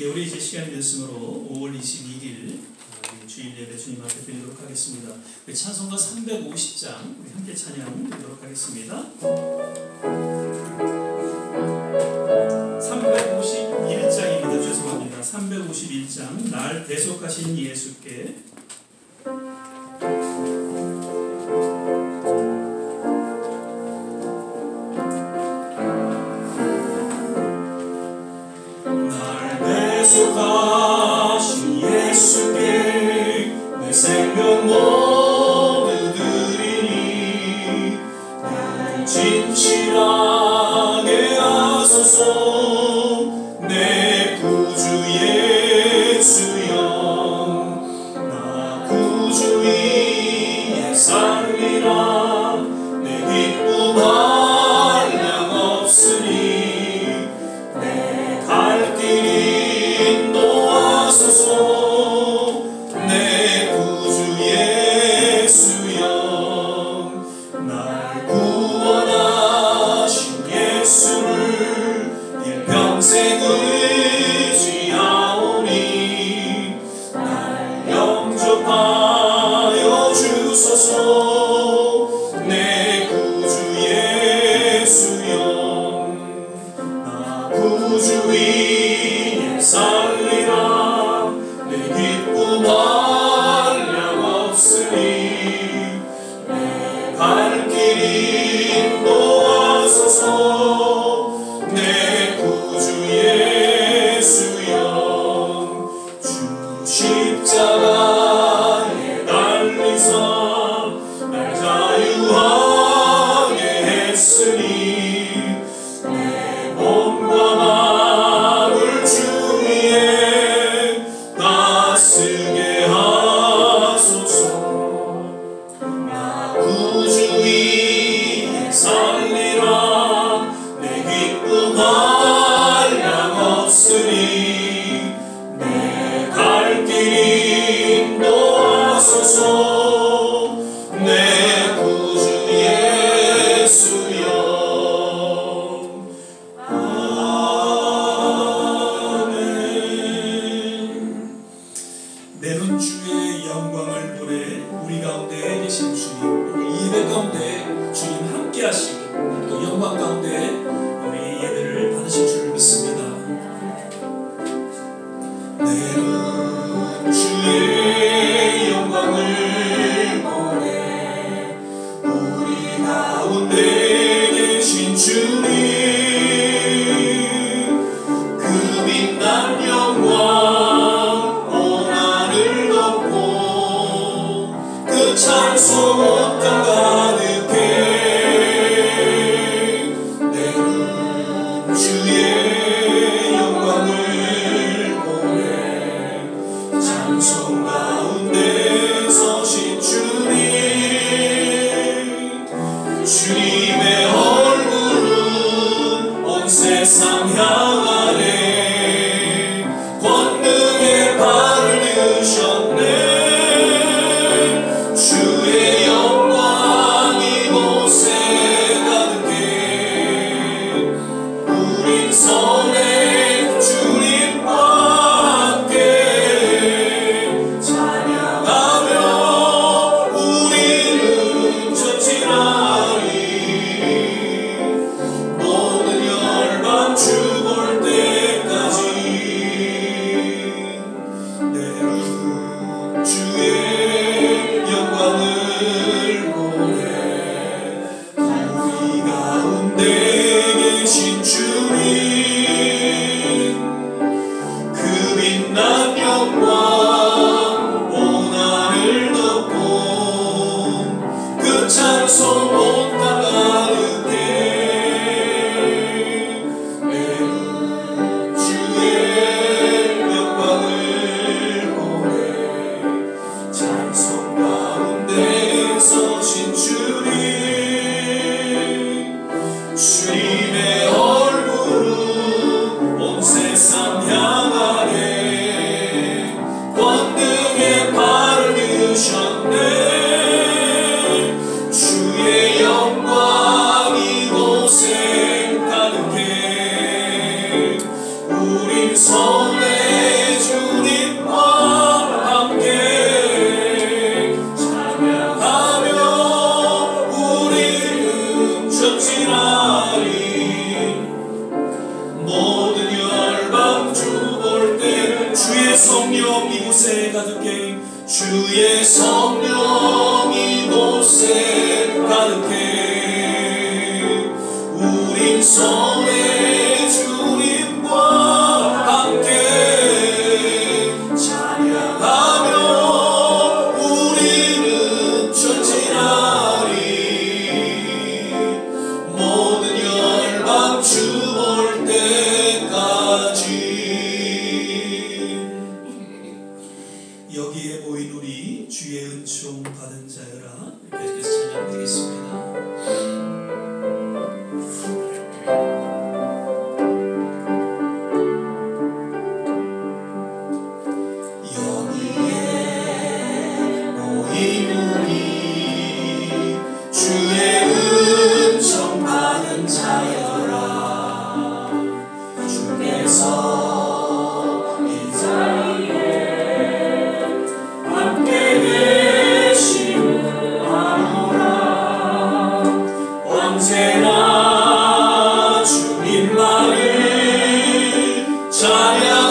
우리 이제 시간이 됐으므로 5월 22일 주일 예배 주님 앞에 드리도록 하겠습니다. 찬송가 350장 우리 함께 찬양 드리도록 하겠습니다. 351장입니다. 죄송합니다. 351장 날 대속하신 예수께. 대속하신 예수께 내 생명 모두 드리니 늘 진실하게 하소서. 내 구주 예수여, 나 구주 위에 살리라. 내 기쁨 한량 없으니 내 갈 길이 인도하소서. 내 구주 예수여, 날 구원하신 예수를 일평생 의지하오니 날 영접하여 주소서. 내 구주 예수여, 나 구주 위에 살리라. 내 기쁨 한량 없으니 내 갈 길이 인도하소서. 내 구주 예수여, 주 십자가에 달리사 날 자유하게 했으니 내 몸과 마음을 주 위에 다스게 하소서. 나 구주 위에 살리라. 내 기쁨 한량 없으니 내 갈 길이 인도하소서. 내 구주 예수여. 아멘. 내는 주의 영광을 보내. 우리 가운데 계신 주님, 우리 예배 가운데 주님 함께 하시고 또 영광 가운데 우리 예배를 받으실 줄 믿습니다. 내는 주의 영광을 보내. 우리 가운데 계신 주님, 그 빛난 영광 온 하늘 덮고 그 찬송 온 땅 가득해. 내는 주의 영광을 보내. 찬송 가운데 서신 주님, 주님의 얼굴은 온 세상 향하네. 권능의 발을 드셨네. 주의 영광 이곳에 가득해. 우린 선해 주님과 함께 찬양하며 우리는 전진하리. 모든 열방 주 볼 때까지. 내는 주의 영광을 보내. 우리 가운데 계신 주님, 그 빛난 영광 온 하늘 덮고 그 찬송 온 땅 가득해. 내는 주의 영광을 보내. 찬송 가운데 서신 주님, 주님의 얼굴은 온 세상 향하네. 권능의 발을 드셨네. 주의 영광 이곳에 가득해. 우린 선해 모든 열방 주볼 때 주의 성령 이곳에 가득해 주의 성령 이곳에 가득해 우린 성의 주님과 함께 찬양하며 우리는 전진하리 모든 열방 주볼 때까지. 여기에 모인 우리 주의 은총 받은 자여라 계속해서 찬양드리겠습니다. 언제나 주님만을 찬양하며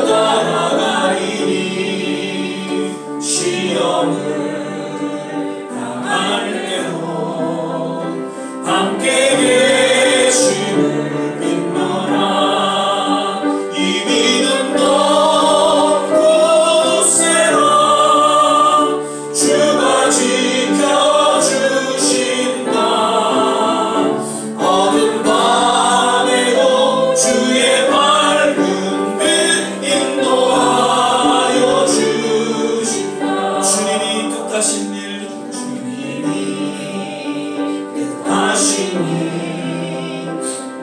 따라가리니 시험을 당할 때도 함께 계심을 믿노라 이 믿음도 굳세라 주가 지켜주신다 어두운 밤에도 주의 밝은 빛 인도하여 주신다 주님이 뜻하신 일 뜻하신 일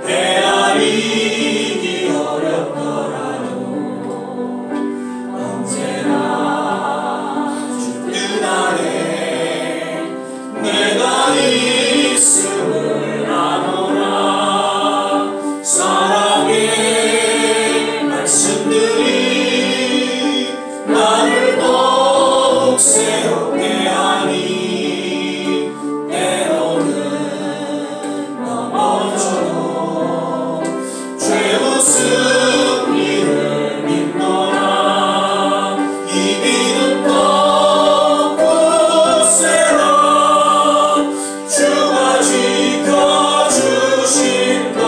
헤아리기 어렵더라도 언제나 주 뜻 아래 내가 있음을 아노라 사랑의 말씀들이 나를 더욱 새롭게 하니 때로는 넘어져도 죄우승 이를 믿노라 이 믿음도 굳세라 주가 지켜주신다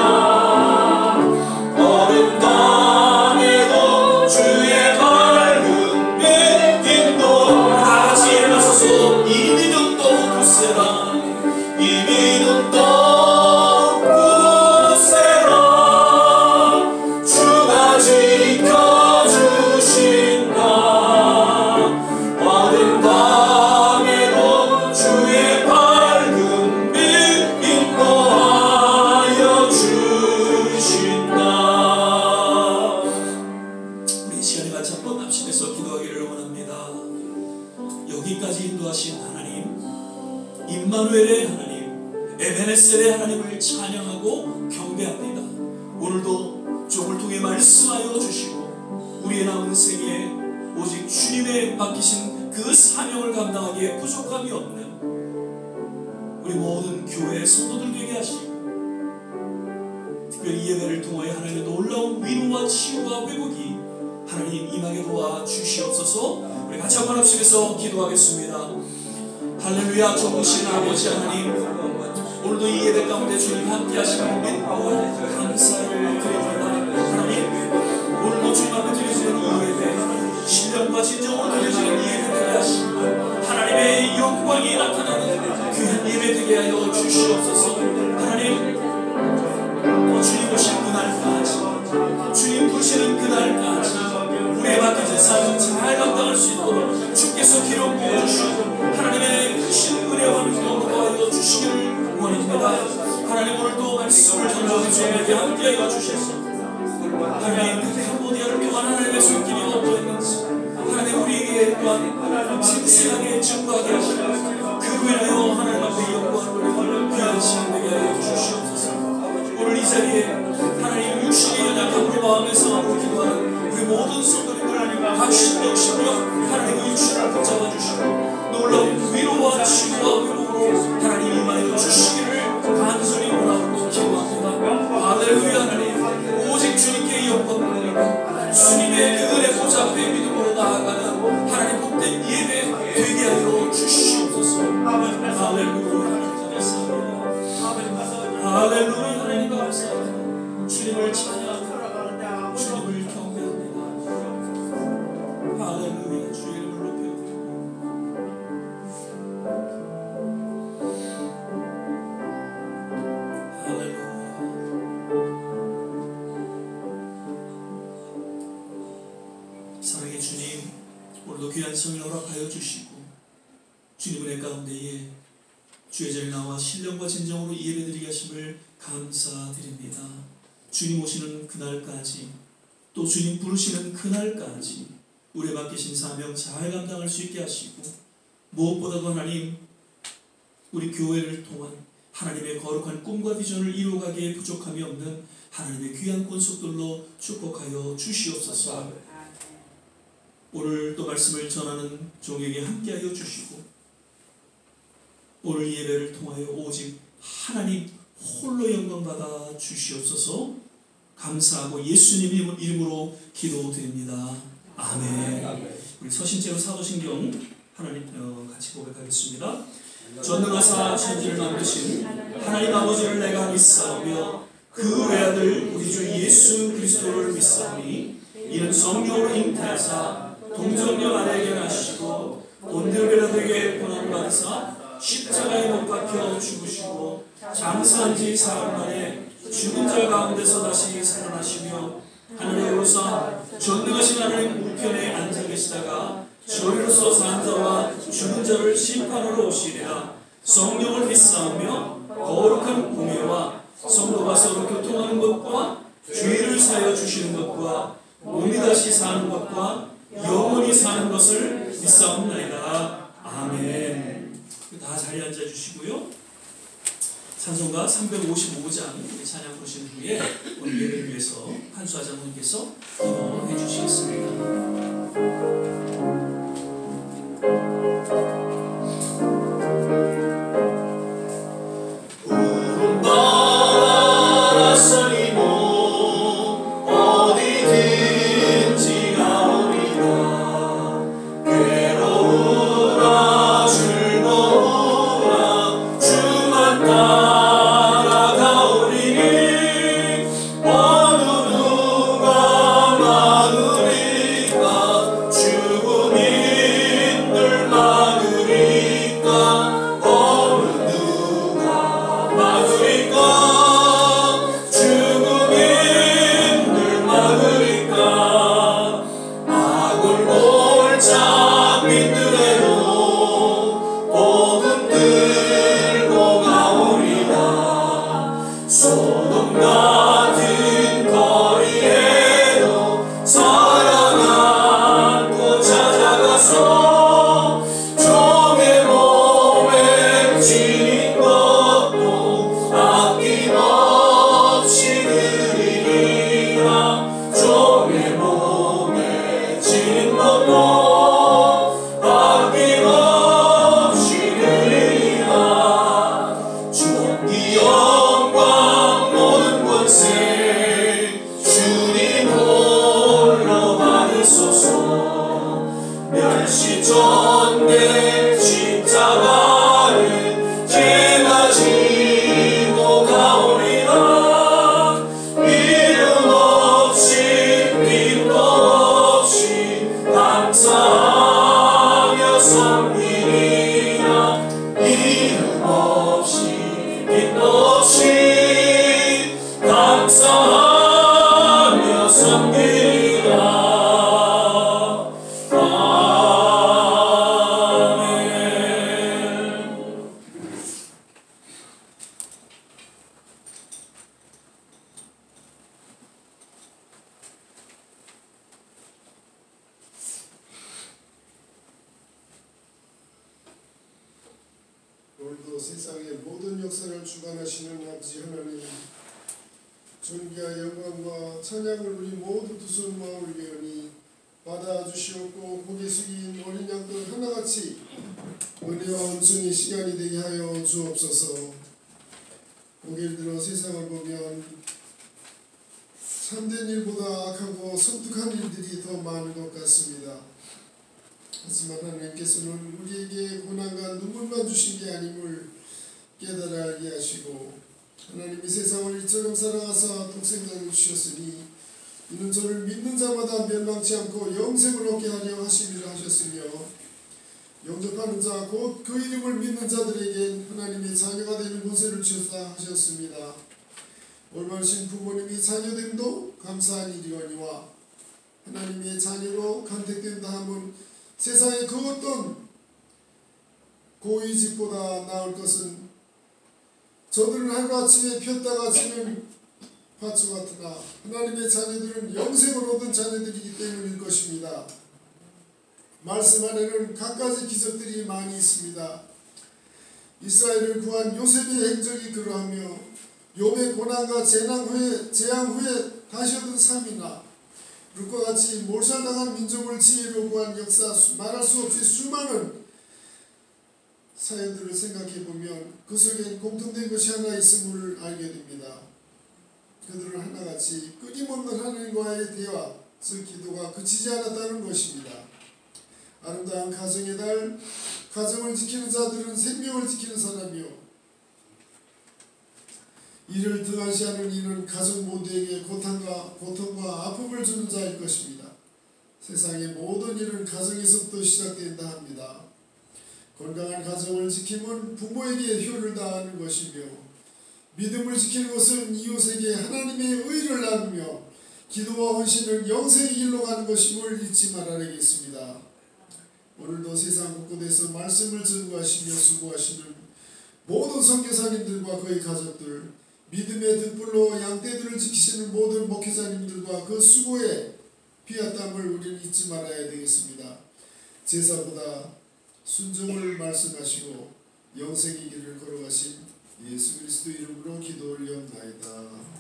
어두운 밤에도 주의 밝은 빛 인도 다같이 일어서서 이 믿음도 굳세라 이 믿음도 굳세라 주가 지켜주신다 어두운 밤에도 주의 밝은 빛 인도하여 주신다. 우리 이 시간에 같이 한번 합심해서 기도하기를 원합니다. 여기까지 인도하신 하나님, 임마누엘의 하나님, 에베네셀의 하나님을 찬양하고 경배합니다. 오늘도 종을 통해 말씀하여 주시고 우리의 남은 생에 오직 주님의 맡기신 그 사명을 감당하기에 부족함이 없는 우리 모든 교회 성도들 되게 하시고 특별히 예배를 통하여 하나님의 놀라운 위로와 치유와 회복이 하나님 임하게 도와 주시옵소서. 우리 같이 한번 합심해서 기도하겠습니다. 할렐루야. 좋으신 아버지 하나님, 오늘도 이 예배 가운데 주님 함께 하시는 믿고 감사를 드립니다. 하나님, 오늘도 주님 앞에 드려지는 이 예배 신령과 진정으로 드려지는 이 예배 되게 하시고 하나님의 영광이 나타나는 귀한 예배 되게 하여 주시옵소서. 하나님, 주님 오실 그날까지, 주님 보시는 그날까지 우리의 맡겨진 삶을 잘 감당할 수 있도록 주께서 기름 부어주시고 하나님의 크신 은혜와 능력으로 도와여 주시기를 원합니다. 하나님, 오늘도 말씀을 전하는 저에게 함께하여 주셔서 하나님, 그 캄보디아를 통한 하나님의 손길이 어떠했는지 하나님 우리에게 또한 생생하게 증거하게 하시고 그로 인하여 하나님 앞에 영광을 귀한 시간 되게 하여 주시옵소서. 오늘 이 자리에 하나님 육신의 연약함으로 마음에서 기도하는 우리 모든 성도님들 각 신령 하나님의 육신을 붙잡아 주시고 놀라운 위로와 치유와 회복으로 하나님 임하여 주시기를 간절히 원하고 기도합니다. 할렐루야. 하나님 주님을 찬양합니다. 주님을 경배합니다. 할렐루야. 주의 이름을 높여드립니다. 사랑의 주님, 오늘도 귀한 성을 허락하여 주시고 주님 은혜 가운데에 주의 자리에 나와 신령과 진정으로 예배드리게 하심을 감사드립니다. 주님 오시는 그날까지, 또 주님 부르시는 그날까지 우리에 맡기신 사명 잘 감당할 수 있게 하시고, 무엇보다도 하나님, 우리 교회를 통한 하나님의 거룩한 꿈과 비전을 이루어가기에 부족함이 없는 하나님의 귀한 권속들로 축복하여 주시옵소서. 오늘 또 말씀을 전하는 종에게 함께하여 주시고, 오늘 예배를 통하여 오직 하나님 홀로 영광받아 주시옵소서. 감사하고 예수님 이름으로 기도드립니다. 아멘. 우리 서신제로 사도신경 하나님 같이 고백하겠습니다. 전능하사 천지를 만드신 하나님 아버지를 내가 믿사오며 그 외아들 우리 주 예수 그리스도를 믿사오니 이는 성령으로 잉태하사 동정녀 아내에게 나시고 온들베라에게 고난을 받으사 십자가에 못 박혀 죽으시고 장사한 지 사흘 만에 죽은 자 가운데서 다시 살아나시며 하늘에 오르사 전능하신 하나님 우편에 앉아 계시다가 저리로서 산 자와 죽은 자를 심판하러 오시리라. 성령을 믿사오며 거룩한 공예와 성도가 서로 교통하는 것과 죄를 사하여 주시는 것과 몸이 다시 사는 것과 영원히 사는 것을 믿사옵나이다. 아멘. 다 자리에 앉아주시고요. 찬송가 355장 찬양 부르신 후에 오늘 예배를 위해서 한수아 장로님께서 기도해 주시겠습니다. 오늘도 세상의 모든 역사를 주관하시는 아버지 하나님, 존귀와 영광과 찬양을 우리 모두 두 손 모아 올리오니 받아주시옵고 고개 숙인 어린 양들 하나같이 은혜와 온순히 시간이 되게 하여 주옵소서. 고개를 들어 세상을 보면 참된 일보다 악하고 섬뜩한 일들이 더 많은 것 같습니다. 하지만 하나님께서는 우리에게 고난과 눈물만 주신 게 아님을 깨달아 알게 하시고 하나님이 세상을 이처럼 사랑하사 독생자를 주셨으니 이는 저를 믿는 자마다 멸망치 않고 영생을 얻게 하려 하심이라 하셨으며 영접하는 자 곧 그 이름을 믿는 자들에겐 하나님의 자녀가 되는 권세를 주셨다 하셨습니다. 올바르신 부모님이 자녀됨도 감사한 일이거니와 하나님의 자녀로 간택된다 함은 세상의 그 어떤 고위직보다 나을 것은 저들은 하루아침에 폈다가 지는 밭과 같으나 하나님의 자녀들은 영생을 얻은 자녀들이기 때문일 것입니다. 말씀 안에는 갖가지 기적들이 많이 있습니다. 이스라엘을 구한 요셉의 행적이 그러하며 욥의 고난과 재앙 후에 다시 얻은 삶이나 룻과 같이 몰살당한 민족을 지혜로 구한 역사, 말할 수 없이 수많은 사연들을 생각해보면 그 속엔 공통된 것이 하나 있음을 알게 됩니다. 그들은 하나같이 끊임없는 하나님과의 대화, 즉 기도가 그치지 않았다는 것입니다. 아름다운 가정의 달, 가정을 지키는 자들은 생명을 지키는 사람이요 이를 등한시하는 이는 가정 모두에게 고통과 아픔을 주는 자일 것입니다. 세상의 모든 일은 가정에서부터 시작된다 합니다. 건강한 가정을 지킴은 부모에게 효를 다하는 것이며 믿음을 지키는 것은 이웃에게 하나님의 의를 나누며 기도와 헌신은 영생의 길로 가는 것임을 잊지 말아야겠습니다. 오늘도 세상 곳곳에서 말씀을 전구하시며 수고하시는 모든 선교사님들과 그의 가족들, 믿음의 등불로 양떼들을 지키시는 모든 목회자님들과 그 수고에 피와 땀을 우리는 잊지 말아야 되겠습니다. 제사보다 순종을 말씀하시고 영생의 길을 걸어가신 예수 그리스도 이름으로 기도 올려옵나이다.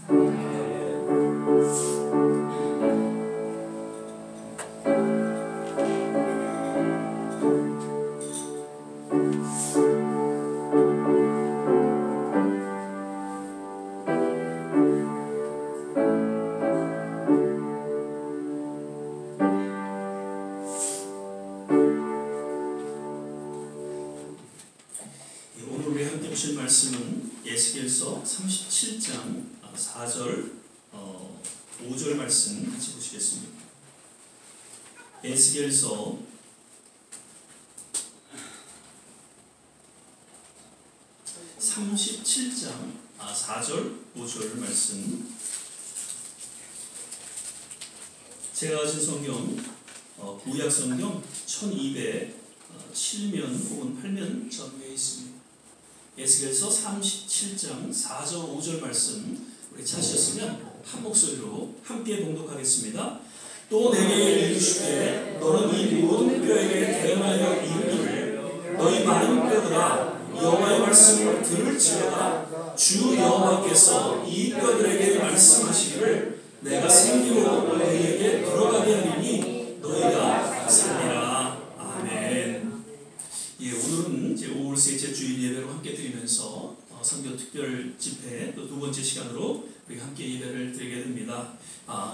보실 말씀은 에스겔서 37장 4절 5절 말씀 같이 보시겠습니다. 에스겔서 37장 4절 5절 말씀. 제가 가진 성경 구약 성경 1207면 혹은 8면 전후에 있습니다. 에스겔서 37장 4절 5절 말씀 우리 찾으셨으면 한 목소리로 함께 봉독하겠습니다. 또 내게 이르시되 너는 이 모든 뼈에게 대언하여 이르기를 너희 많은 뼈들아 여호와의 말씀을 들을지어다 주 여호와께서 이 뼈들에게 말씀하시기를 내가 생기로 너희에게 들어가게 하리니 너희가 살리라. 아멘. 예, 오늘은 이제 5월 셋째 주일 예배로 함께 드리면서 선교 특별 집회 또 두 번째 시간으로 우리 함께 예배를 드리게 됩니다.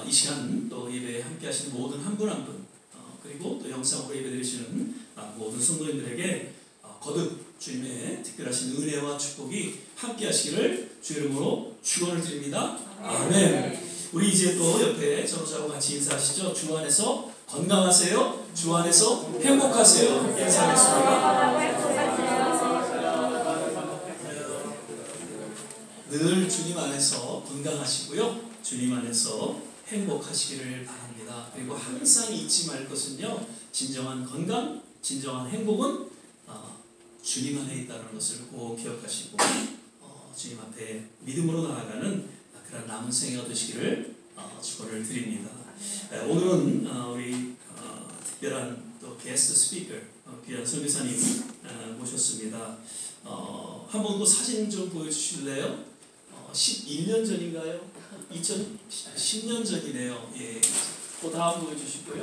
이 시간 또 예배에 함께 하시는 모든 한 분 한 분 그리고 또 영상으로 예배 드리시는 모든 성도님들에게 거듭 주님의 특별하신 은혜와 축복이 함께 하시기를 주 이름으로 축원을 드립니다. 아멘. 우리 이제 또 옆에 저하고 같이 인사하시죠. 주 안에서 건강하세요. 주 안에서 행복하세요. 인사하겠습니다. 늘 주님 안에서 건강하시고요. 주님 안에서 행복하시기를 바랍니다. 그리고 항상 잊지 말 것은요. 진정한 건강, 진정한 행복은 주님 안에 있다는 것을 꼭 기억하시고 주님 앞에 믿음으로 나아가는 그런 남은 생애 얻으시기를 축원을 드립니다. 오늘은 우리 특별한 또 게스트 스피커 귀한 선교사님 모셨습니다. 한번 또 사진 좀 보여주실래요? 11년 전인가요? 2010년 전이네요. 예, 그 다음 보여주시고요.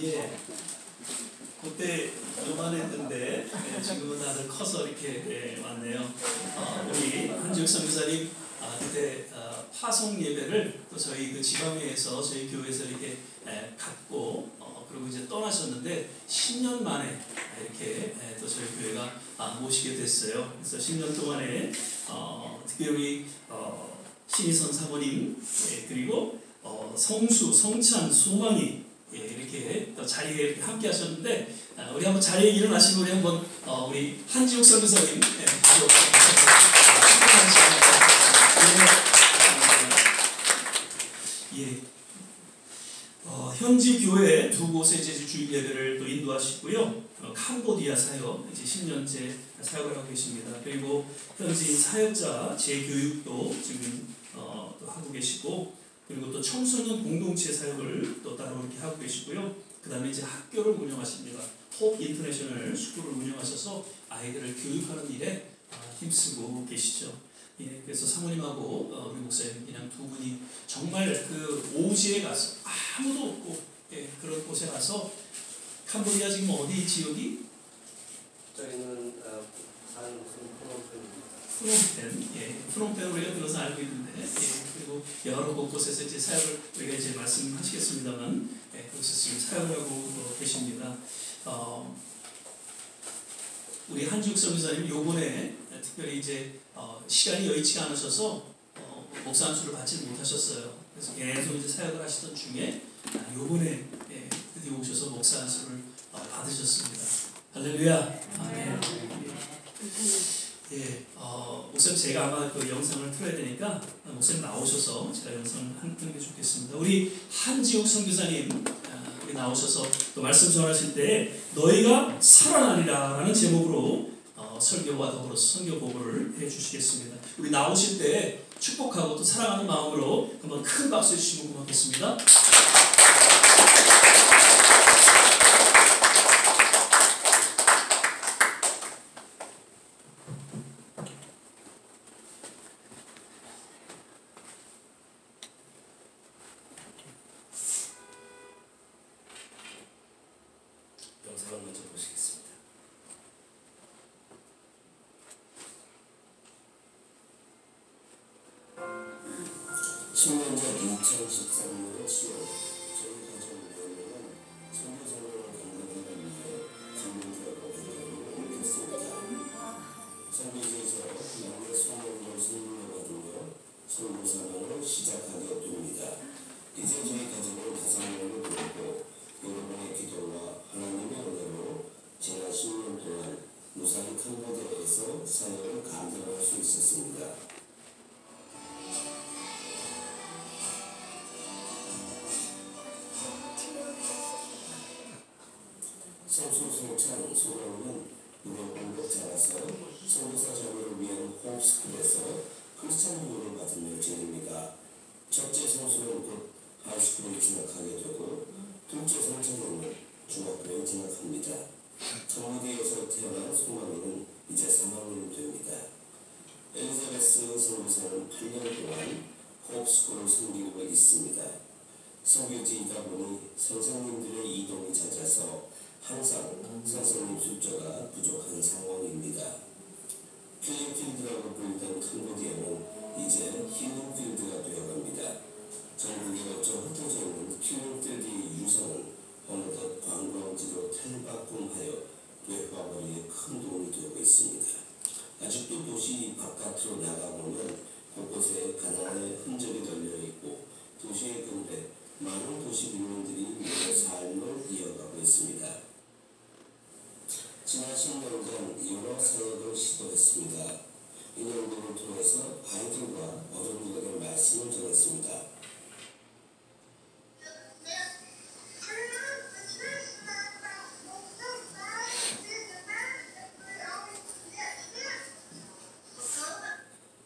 예. 그때 요만했는데 지금은 다들 커서 이렇게 왔네요. 우리 한지혁 선교사님 그때 파송 예배를 또 저희 그 지방회에서 저희 교회에서 이렇게 갖고 그리고 이제 떠나셨는데 10년 만에 이렇게 또 저희 교회가 모시게 됐어요. 그래서 10년 동안에 특별히 신희선 사모님 그리고 성수, 성찬, 소망이 이렇게 또 자리에 이렇게 함께 하셨는데 우리 한번 자리에 일어나시고 우리 한번 우리 한지욱 선교사님 바로 현지 교회 두 곳의 이제 주일 예배를 또 인도하시고요. 캄보디아 사역 이제 10년째 사역을 하고 계십니다. 그리고 현지인 사역자 재교육도 지금 또 하고 계시고, 그리고 또 청소년 공동체 사역을 또 따로 이렇게 하고 계시고요. 그 다음에 이제 학교를 운영하십니다. 홉 인터내셔널 스쿨을 운영하셔서 아이들을 교육하는 일에 힘쓰고 계시죠. 그래서 사모님하고 우리 목사님 그냥 두 분이 정말 그 오지에 가서 아무도 없고 그런 곳에 가서, 캄보디아 지금 어디 지역이? 저희는 사는 곳은 프놈펜, 프놈펜 우리가 들어서 알고 있는데, 그리고 여러 곳곳에서 이제 사역을 우리가 이제 말씀하시겠습니다만, 그래서 지금 사역을 하고 계십니다. 우리 한지욱 선교사님 요번에 특별히 이제 시간이 여의치가 않으셔서 목사 안수를 받지 못하셨어요. 그래서 계속 이제 사역을 하시던 중에 요번에 드디어 오셔서 목사 안수를 받으셨습니다. 할렐루야. 아멘. 목사님 제가 아마 그 영상을 틀어야 되니까 목사님 나오셔서 제가 영상을 하는 게 좋겠습니다. 우리 한지욱 선교사님 우리 나오셔서 또 말씀 전하실 때 너희가 살아나리라 라는 제목으로 설교와 더불어서 선교 보고를 해주시겠습니다. 우리 나오실 때 축복하고 또 사랑하는 마음으로 한번 큰 박수 해주시면 고맙겠습니다. 영상을 먼저 보시겠습니다. (10년) 전 2013년 10월 저희 가족 모임은 선교사님을 건강하기 위해 강릉교회로 옮겼습니다. 선교지에서 양의 소문을 선물해가지고 선교사명을 시작하게 됩니다. 이제 저희 가족은 5명을 두었고 여러분의 기도와 하나님의 은혜로 지난 10년 동안 무사히 캄보디아에서 사역을 감당할 수 있었습니다. 성수, 성찬, 소망은 유럽으로 자라서 선교사 자녀를 위한 홈스쿨에서 크리스찬 교육을 받으며 지냅니다. 첫째 성수는 곧 하이스쿨에 진학하게 되고 둘째 성찬은 중학교에 진학합니다. 캄보디아에서 태어난 소망이는 이제 3학년이 됩니다. 엘리자베스 선교사는 8년 동안 홈스쿨을 섬기고 있습니다. 선교지이다 보니 선생님들의 이동이 잦아서 항상 선생님 숫자가 부족한 상황입니다. 킬링필드라고 불리던 캄보디아는 이제 힐링필드가 되어갑니다. 전국에 어쩌 흩어져 있는 킬링필드의 유산은 어느덧 관광지로 탈바꿈하여 외화벌이에 큰 도움이 되고 있습니다. 아직도 도시 바깥으로 나가보면 곳곳에 가난의 흔적이 널려있고 도시의 근대 많은 도시 민원들이 모두 삶을 이어가고 있습니다. 지난 10년간 여러 사역을 시도했습니다. 인연들을 통해서 아이들과 어른들에게 말씀을 전했습니다.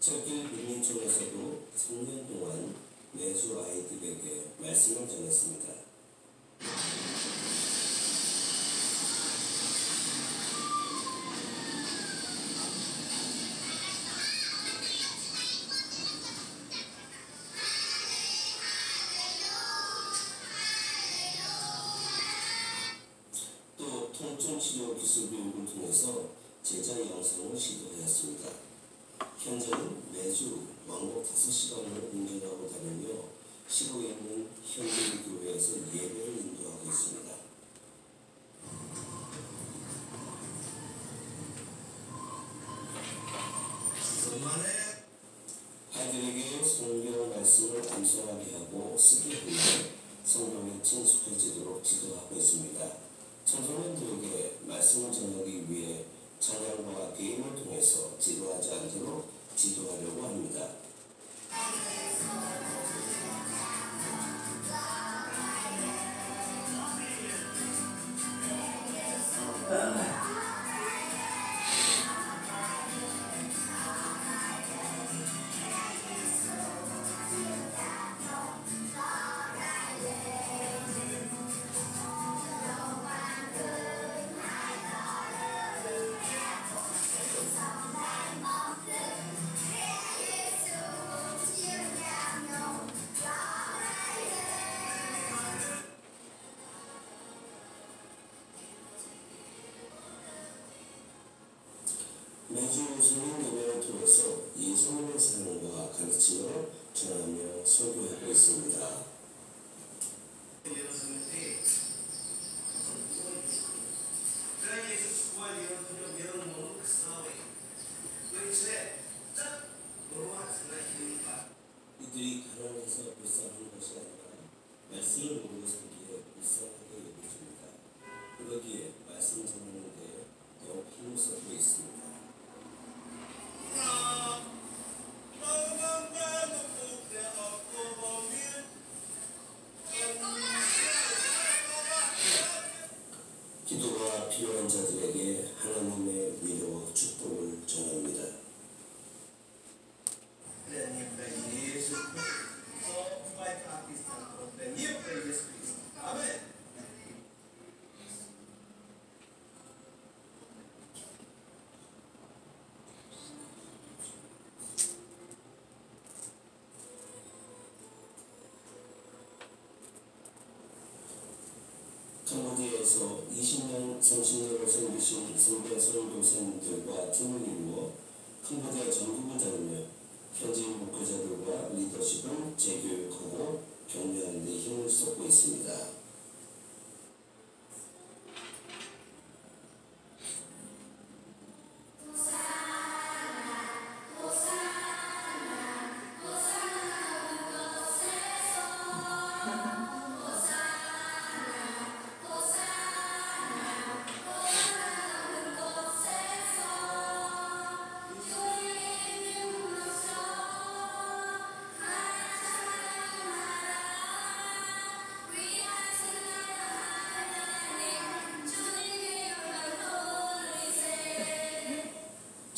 저길 민민촌에서도 3년 동안 매주 아이들에게 말씀을 전했습니다. 또 통증치료 기술 교육을 통해서 제자 영상을 시도하였습니다. 현재는 매주 왕복 5시간을 운전하고 다니며 시골에 있는 현지 교회에서 예배를 인도하고 있습니다. 아이들에게 성경 말씀을 암송하게 하고 쓰게 하며 성경에 친숙해지도록 지도하고 있습니다. 청소년들에게 말씀을 전하기 위해 찬양과 게임을 통해서 지루하지 않도록 지도하려고 합니다. 매주 성경 예배를 통해서 예수님의 삶과 가르침을 전하며 설교하고 있습니다. 여러분들이 그런 예수 구할 여러분을 여러분은 싸워요. 도대체 딱 뭐가 생각입니까? 이들이 가난해서 불쌍한 것이 아니라 말씀을 모르고 살기에 불쌍하게 여겨집니다. 그러기에 말씀 전하는 데 더욱 힘을 쏟고 있습니다. 기도가 필요한 자들에게 하나님의 위로와 축복을 전합니다. 예수 그리스도 파이트 아티스트로 예수 그리스도 아멘. 캄보디아에서 20년, 30년을 섬기신 선배 선교사님들과 팀을 이루어 캄보디아 전국을 다니며 현지인 목회자들과 리더십을 재교육하고 격려하는 데 힘을 쏟고 있습니다.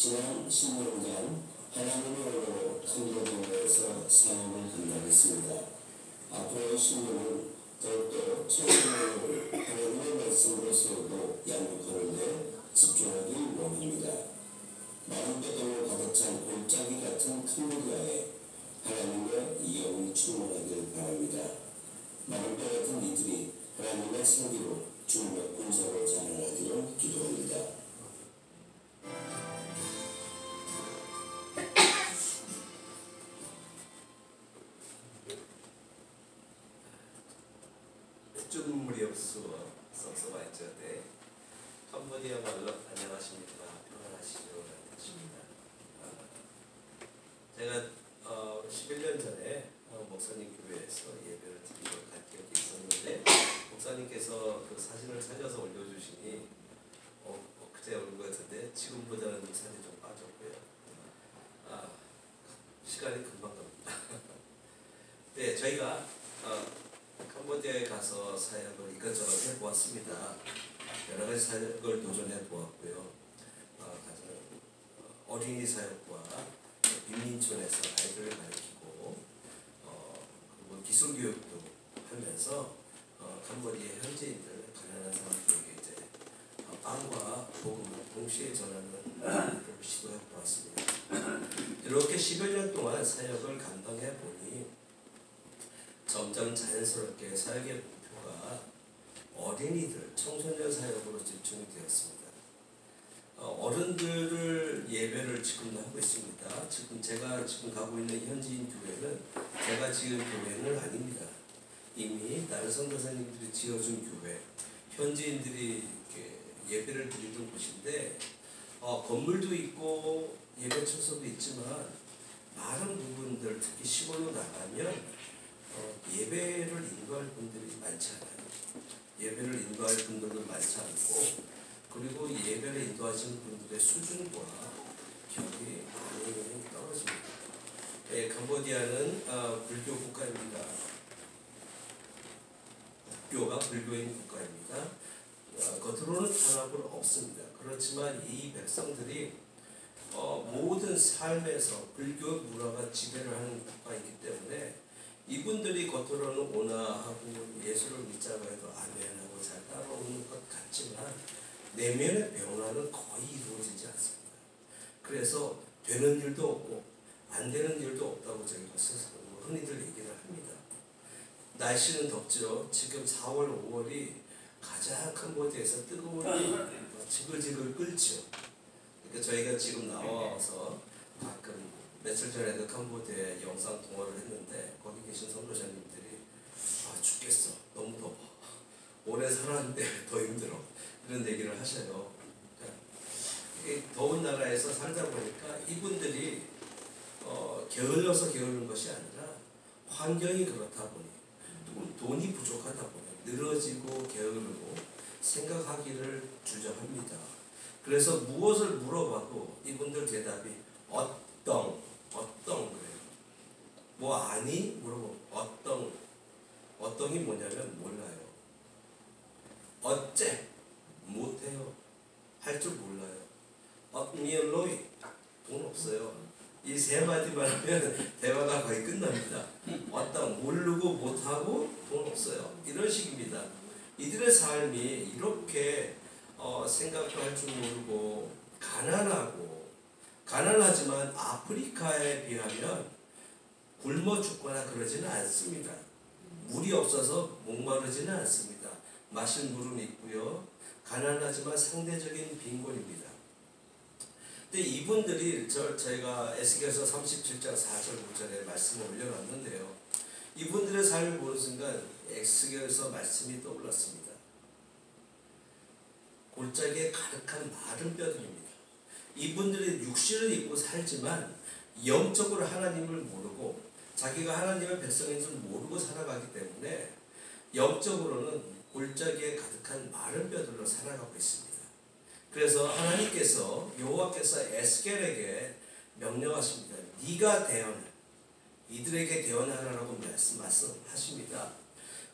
지난 10년간 하나님의 은혜로 캄보디아에서 사역을 감당했습니다. 앞으로의 10년은 더욱더 청소년을 하나님의 말씀으로 세우고 양육하는 데 집중하길 원합니다. 마른 뼈대로 가득 찬 골짜기 같은 캄보디아에 하나님의 영이 충만하길 바랍니다. 마른 뼈 같은 이들이 하나님의 선기로 중력 군사로 자라나기를 기도합니다. 눈물이 없어 썩썩했는데 캄보디아 말로 안녕하십니까 평안하시죠 뜻입니다. 제가 11년 전에 목사님 교회에서 예배를 드리러 간 기억이 있었는데 목사님께서 그 사진을 찾아서 올려주시니 그때 올린 것 같은데 지금보다는 살이 좀 빠졌고요. 시간이 금방 갑니다. 네, 저희가 캄보디아에 가서 사역을 이것저것 해보았습니다. 여러 가지 사역을 도전해 보았고요. 가장 어린이 사역과 빈민촌에서 아이들을 가르치고 그리고 기술 교육도 하면서 캄보디아 현지인들 가난한 사람들에게 이제 빵과 복음을 동시에 전하는 일을 시도해 보았습니다. 이렇게 10여 년 동안 사역을 감당해 보니 점점 자연스럽게 사역의 목표가 어린이들, 청소년 사역으로 집중이 되었습니다. 어른들을 예배를 지금도 하고 있습니다. 제가 지금 가고 있는 현지인 교회는 제가 지은 교회는 아닙니다. 이미 다른 선교사님들이 지어준 교회, 현지인들이 이렇게 예배를 드리는 곳인데 건물도 있고 예배 처소도 있지만 많은 부분들 특히 시골로 나가면 예배를 인도할 분들이 많지 않아요. 예배를 인도할 분들도 많지 않고 그리고 예배를 인도하시는 분들의 수준과 격이 많이 떨어집니다. 캄보디아는 불교 국가입니다. 국교가 불교인 국가입니다. 겉으로는 탄압은 없습니다. 그렇지만 이 백성들이 모든 삶에서 불교 문화가 지배를 하는 국가이기 때문에 이분들이 겉으로는 온화하고 예수를 믿자고 해도 아멘하고 잘 따라오는 것 같지만 내면의 변화는 거의 이루어지지 않습니다. 그래서 되는 일도 없고 안 되는 일도 없다고 저희가 흔히들 얘기를 합니다. 날씨는 덥죠. 지금 4월, 5월이 가장 캄보디아에서 뜨거운 지글지글 끓죠. 그러니까 저희가 지금 나와서 가끔 며칠 전에도 캄보디아에 영상 통화를 했는데 거기 계신 선교사님들이 죽겠어. 너무 더워. 오래 살았는데 더 힘들어. 그런 얘기를 하셔요. 그러니까 더운 나라에서 살다 보니까 이분들이 게을러서 게으른 것이 아니라 환경이 그렇다 보니 돈이 부족하다 보니 늘어지고 게으르고 생각하기를 주저합니다. 그래서 무엇을 물어봐도 이분들 대답이 어떤 그래요. 뭐 아니? 물어보면 어떤이 뭐냐면 몰라요. 어째? 못해요. 할 줄 몰라요. 미얼로이 돈 없어요. 이 세 마디만 하면 대화가 거의 끝납니다. 어떤 모르고 못하고 돈 없어요. 이런 식입니다. 이들의 삶이 이렇게 생각도 할 줄 모르고 가난하지만 아프리카에 비하면 굶어 죽거나 그러지는 않습니다. 물이 없어서 목마르지는 않습니다. 마실 물은 있고요. 가난하지만 상대적인 빈곤입니다. 근데 이분들이 저희가 에스겔서 37장 4절 5절에 말씀을 올려놨는데요. 이분들의 삶을 보는 순간 에스겔서 말씀이 떠올랐습니다. 골짜기에 가득한 마른 뼈들입니다. 이분들이 육신을 입고 살지만 영적으로 하나님을 모르고 자기가 하나님의 백성인 줄 모르고 살아가기 때문에 영적으로는 골짜기에 가득한 마른 뼈들로 살아가고 있습니다. 그래서 하나님께서 여호와께서 에스겔에게 명령하십니다. 네가 대언해. 이들에게 대언하라고 말씀하십니다.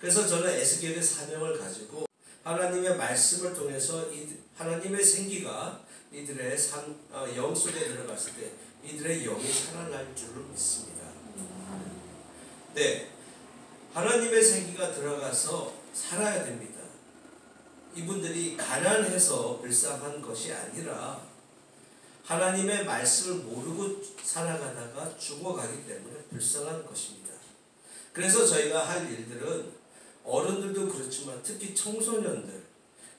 그래서 저는 에스겔의 사명을 가지고 하나님의 말씀을 통해서 하나님의 생기가 이들의 영 속에 들어갔을 때 이들의 영이 살아날 줄을 믿습니다. 네, 하나님의 생기가 들어가서 살아야 됩니다. 이분들이 가난해서 불쌍한 것이 아니라 하나님의 말씀을 모르고 살아가다가 죽어가기 때문에 불쌍한 것입니다. 그래서 저희가 할 일들은 어른들도 그렇지만 특히 청소년들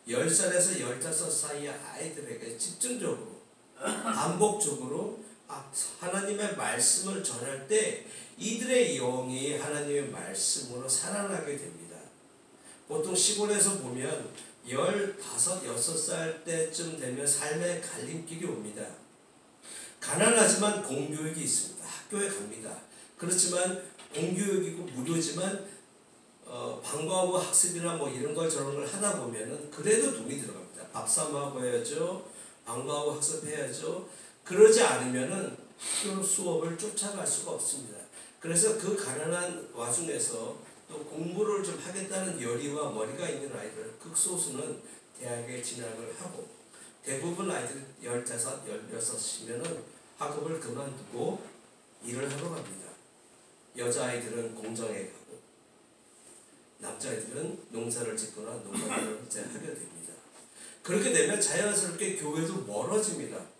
10살에서 15살 사이의 아이들에게 집중적으로 반복적으로 하나님의 말씀을 전할 때 이들의 영이 하나님의 말씀으로 살아나게 됩니다. 보통 시골에서 보면 15, 6살 때쯤 되면 삶의 갈림길이 옵니다. 가난하지만 공교육이 있습니다. 학교에 갑니다. 그렇지만 공교육이고 무료지만 방과후 학습이나 뭐 이런 걸 저런 걸 하다 보면은 그래도 돈이 들어갑니다. 밥 사 먹어야죠. 방과후 학습해야죠. 그러지 않으면은 학교 수업을 쫓아갈 수가 없습니다. 그래서 그 가난한 와중에서 또 공부를 좀 하겠다는 열의와 머리가 있는 아이들 극소수는 대학에 진학을 하고 대부분 아이들 15, 16이면은 학업을 그만두고 일을 하러 갑니다. 여자아이들은 공장에 가고 남자아이들은 농사를 짓거나 농가를 이제 하게 됩니다. 그렇게 되면 자연스럽게 교회도 멀어집니다.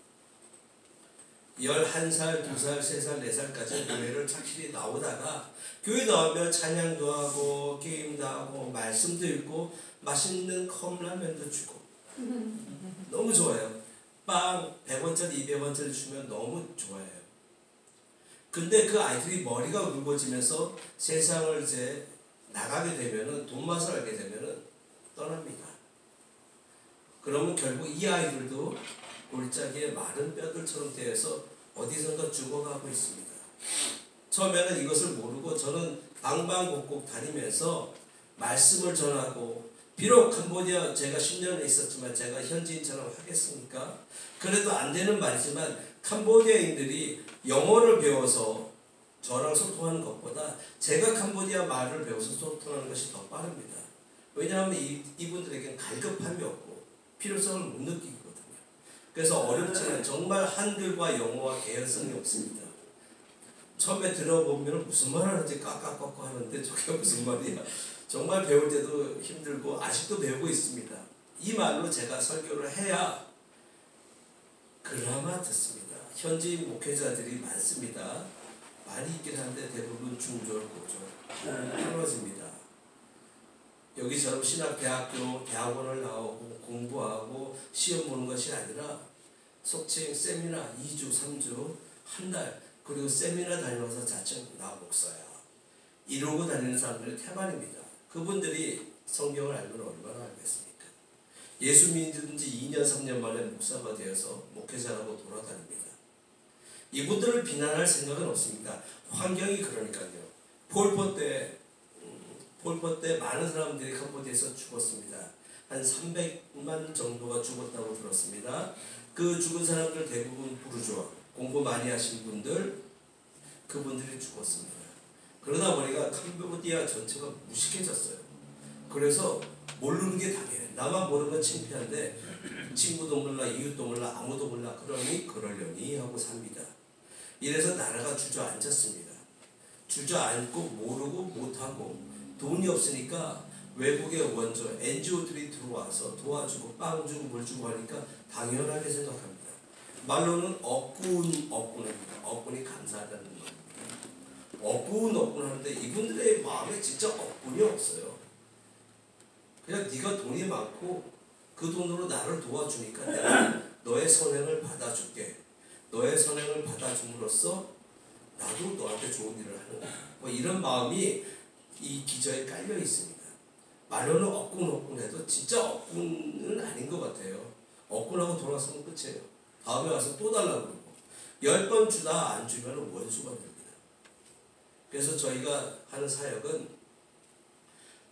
11살, 2살, 3살, 4살까지 교회를 착실히 나오다가 교회 나오면 찬양도 하고 게임도 하고 말씀도 읽고 맛있는 컵라면도 주고 너무 좋아요. 빵 100원짜리 200원짜리 주면 너무 좋아해요. 근데 그 아이들이 머리가 굵어지면서 세상을 이제 나가게 되면은 돈 맛을 알게 되면은 떠납니다. 그러면 결국 이 아이들도 골짜기에 마른 뼈들처럼 되어서 어디선가 죽어가고 있습니다. 처음에는 이것을 모르고 저는 방방곡곡 다니면서 말씀을 전하고, 비록 캄보디아 제가 10년에 있었지만 제가 현지인처럼 하겠습니까? 그래도 안 되는 말이지만 캄보디아인들이 영어를 배워서 저랑 소통하는 것보다 제가 캄보디아 말을 배워서 소통하는 것이 더 빠릅니다. 왜냐하면 이분들에게는 갈급함이 없고 필요성을 못 느끼거든요. 그래서 어렵지만 정말 한글과 영어와 개연성이 없습니다. 처음에 들어보면 무슨 말 하는지 까까까까 하는데 저게 무슨 말이야. 정말 배울 때도 힘들고 아직도 배우고 있습니다. 이 말로 제가 설교를 해야 그나마 듣습니다. 현지 목회자들이 많습니다. 많이 있긴 한데 대부분 중졸, 고졸, 떨어집니다. 여기처럼 신학대학교, 대학원을 나오고 공부하고 시험 보는 것이 아니라 속칭 세미나 2주, 3주, 한 달, 그리고 세미나 다니면서 자칭 나 목사야 이러고 다니는 사람들이 태반입니다. 그분들이 성경을 알면 얼마나 알겠습니까? 예수 믿은 지 2년, 3년 만에 목사가 되어서 목회자라고 돌아다닙니다. 이분들을 비난할 생각은 없습니다. 환경이 그러니까요. 폴포 때 많은 사람들이 캄보디아에서 죽었습니다. 한 300만 정도가 죽었다고 들었습니다. 그 죽은 사람들 대부분 부르주아, 공부 많이 하신 분들, 그분들이 죽었습니다. 그러다 보니까 캄보디아 전체가 무식해졌어요. 그래서 모르는 게 당연해. 나만 모르는 건 창피한데 친구도 몰라, 이웃도 몰라, 아무도 몰라. 그러니 그러려니 하고 삽니다. 이래서 나라가 주저앉았습니다. 주저앉고 모르고 못하고 돈이 없으니까 외국의 원조, NGO들이 들어와서 도와주고 빵 주고 물 주고 하니까 당연하게 생각합니다. 말로는 억군입니다. 억군이 감사하다는 겁니다. 억군 하는데 이분들의 마음에 진짜 억군이 없어요. 그냥 네가 돈이 많고 그 돈으로 나를 도와주니까 내가 너의 선행을 받아줄게. 너의 선행을 받아줌으로써 나도 너한테 좋은 일을 하는 거야. 뭐 이런 마음이 이 기저에 깔려 있습니다. 말로는 억군 해도 진짜 억군은 아닌 것 같아요. 억군하고 돌아서면 끝이에요. 다음에 와서 또 달라고 그러고 10번 주다 안 주면 원수가 됩니다. 그래서 저희가 하는 사역은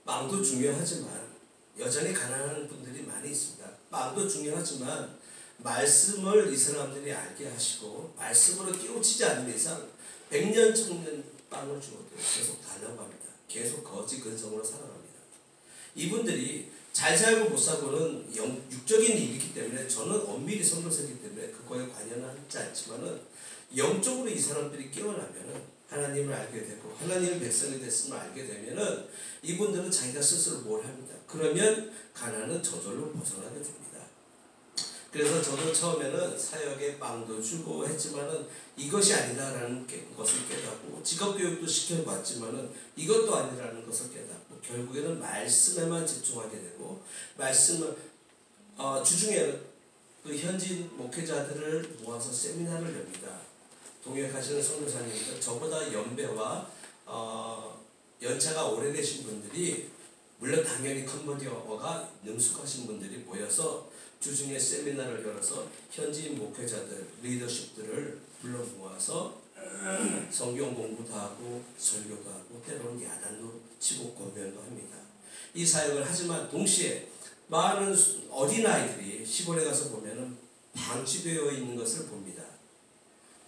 빵도 중요하지만 여전히 가난한 분들이 많이 있습니다. 빵도 중요하지만 말씀을 이 사람들이 알게 하시고 말씀으로 깨우치지 않는 이상 100년, 1000년 빵을 주어도 계속 달라고 합니다. 계속 거지 근성으로 살아갑니다. 이분들이 잘 살고 못 살고는 육적인 일이기 때문에 저는 엄밀히 선교사이기 때문에 그거에 관여는 하지 않지만은 영적으로 이 사람들이 깨어나면은 하나님을 알게 되고 하나님의 백성이 됐음을 알게 되면은 이분들은 자기가 스스로 뭘 합니다. 그러면 가난은 저절로 벗어나게 됩니다. 그래서 저도 처음에는 사역에 빵도 주고 했지만은 이것이 아니라는 것을 깨닫고 직업교육도 시켜봤지만은 이것도 아니라는 것을 깨닫고 결국에는 말씀에만 집중하게 되고 말씀을 주중에는 그 현지 목회자들을 모아서 세미나를 엽니다. 동역하시는 선교사님들 저보다 연배와 연차가 오래되신 분들이 물론 당연히 캄보디아어가 능숙하신 분들이 모여서 주중에 세미나를 열어서 현지인 목회자들, 리더십들을 불러 모아서 성경 공부도 하고 설교도 하고 때로는 야단도 치고 권면도 합니다. 이 사역을 하지만 동시에 많은 어린아이들이 시골에 가서 보면은 방치되어 있는 것을 봅니다.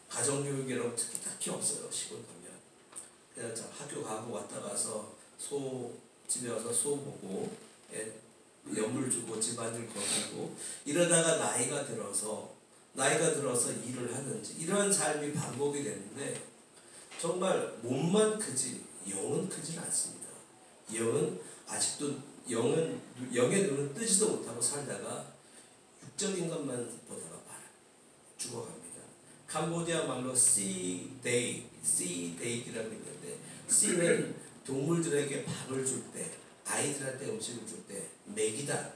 가정교육이라고 딱히 없어요. 시골 가면 그냥 학교 가고 왔다 가서 집에 와서 소 보고 연물 주고 집안일 거두고 이러다가 나이가 들어서 일을 하든지 이런 삶이 반복이 되는데 정말 몸만 크지 영은 크질 않습니다. 영은 아직도 영의 눈은 뜨지도 못하고 살다가 육적인 것만 보다가 죽어갑니다. 캄보디아 말로 sea date이라고 있는데 sea는 동물들에게 밥을 줄 때, 아이들한테 음식을 줄 때 먹이다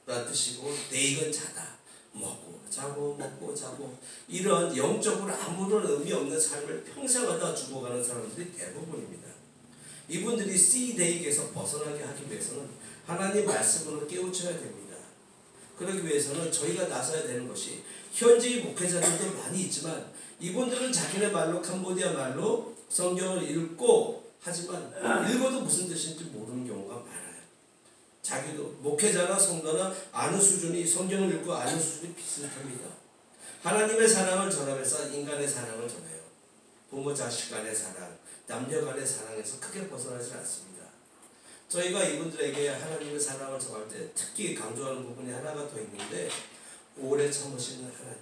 라는 뜻이고 date은 자다, 먹고 자고 먹고 자고 이런 영적으로 아무런 의미 없는 삶을 평생 하다 죽어가는 사람들이 대부분입니다. 이분들이 sea date에서 벗어나게 하기 위해서는 하나님 말씀으로 깨우쳐야 됩니다. 그러기 위해서는 저희가 나서야 되는 것이 현지 목회자들도 많이 있지만 이분들은 자기네 말로 캄보디아 말로 성경을 읽고 하지만 읽어도 무슨 뜻인지 모르는 경우가 많아요. 자기도 목회자나 성도나 아는 수준이 성경을 읽고 아는 수준이 비슷합니다. 하나님의 사랑을 전하면서 인간의 사랑을 전해요. 부모 자식 간의 사랑, 남녀 간의 사랑에서 크게 벗어나지 않습니다. 저희가 이분들에게 하나님의 사랑을 전할 때 특히 강조하는 부분이 하나가 더 있는데 오래 참으시는 하나님.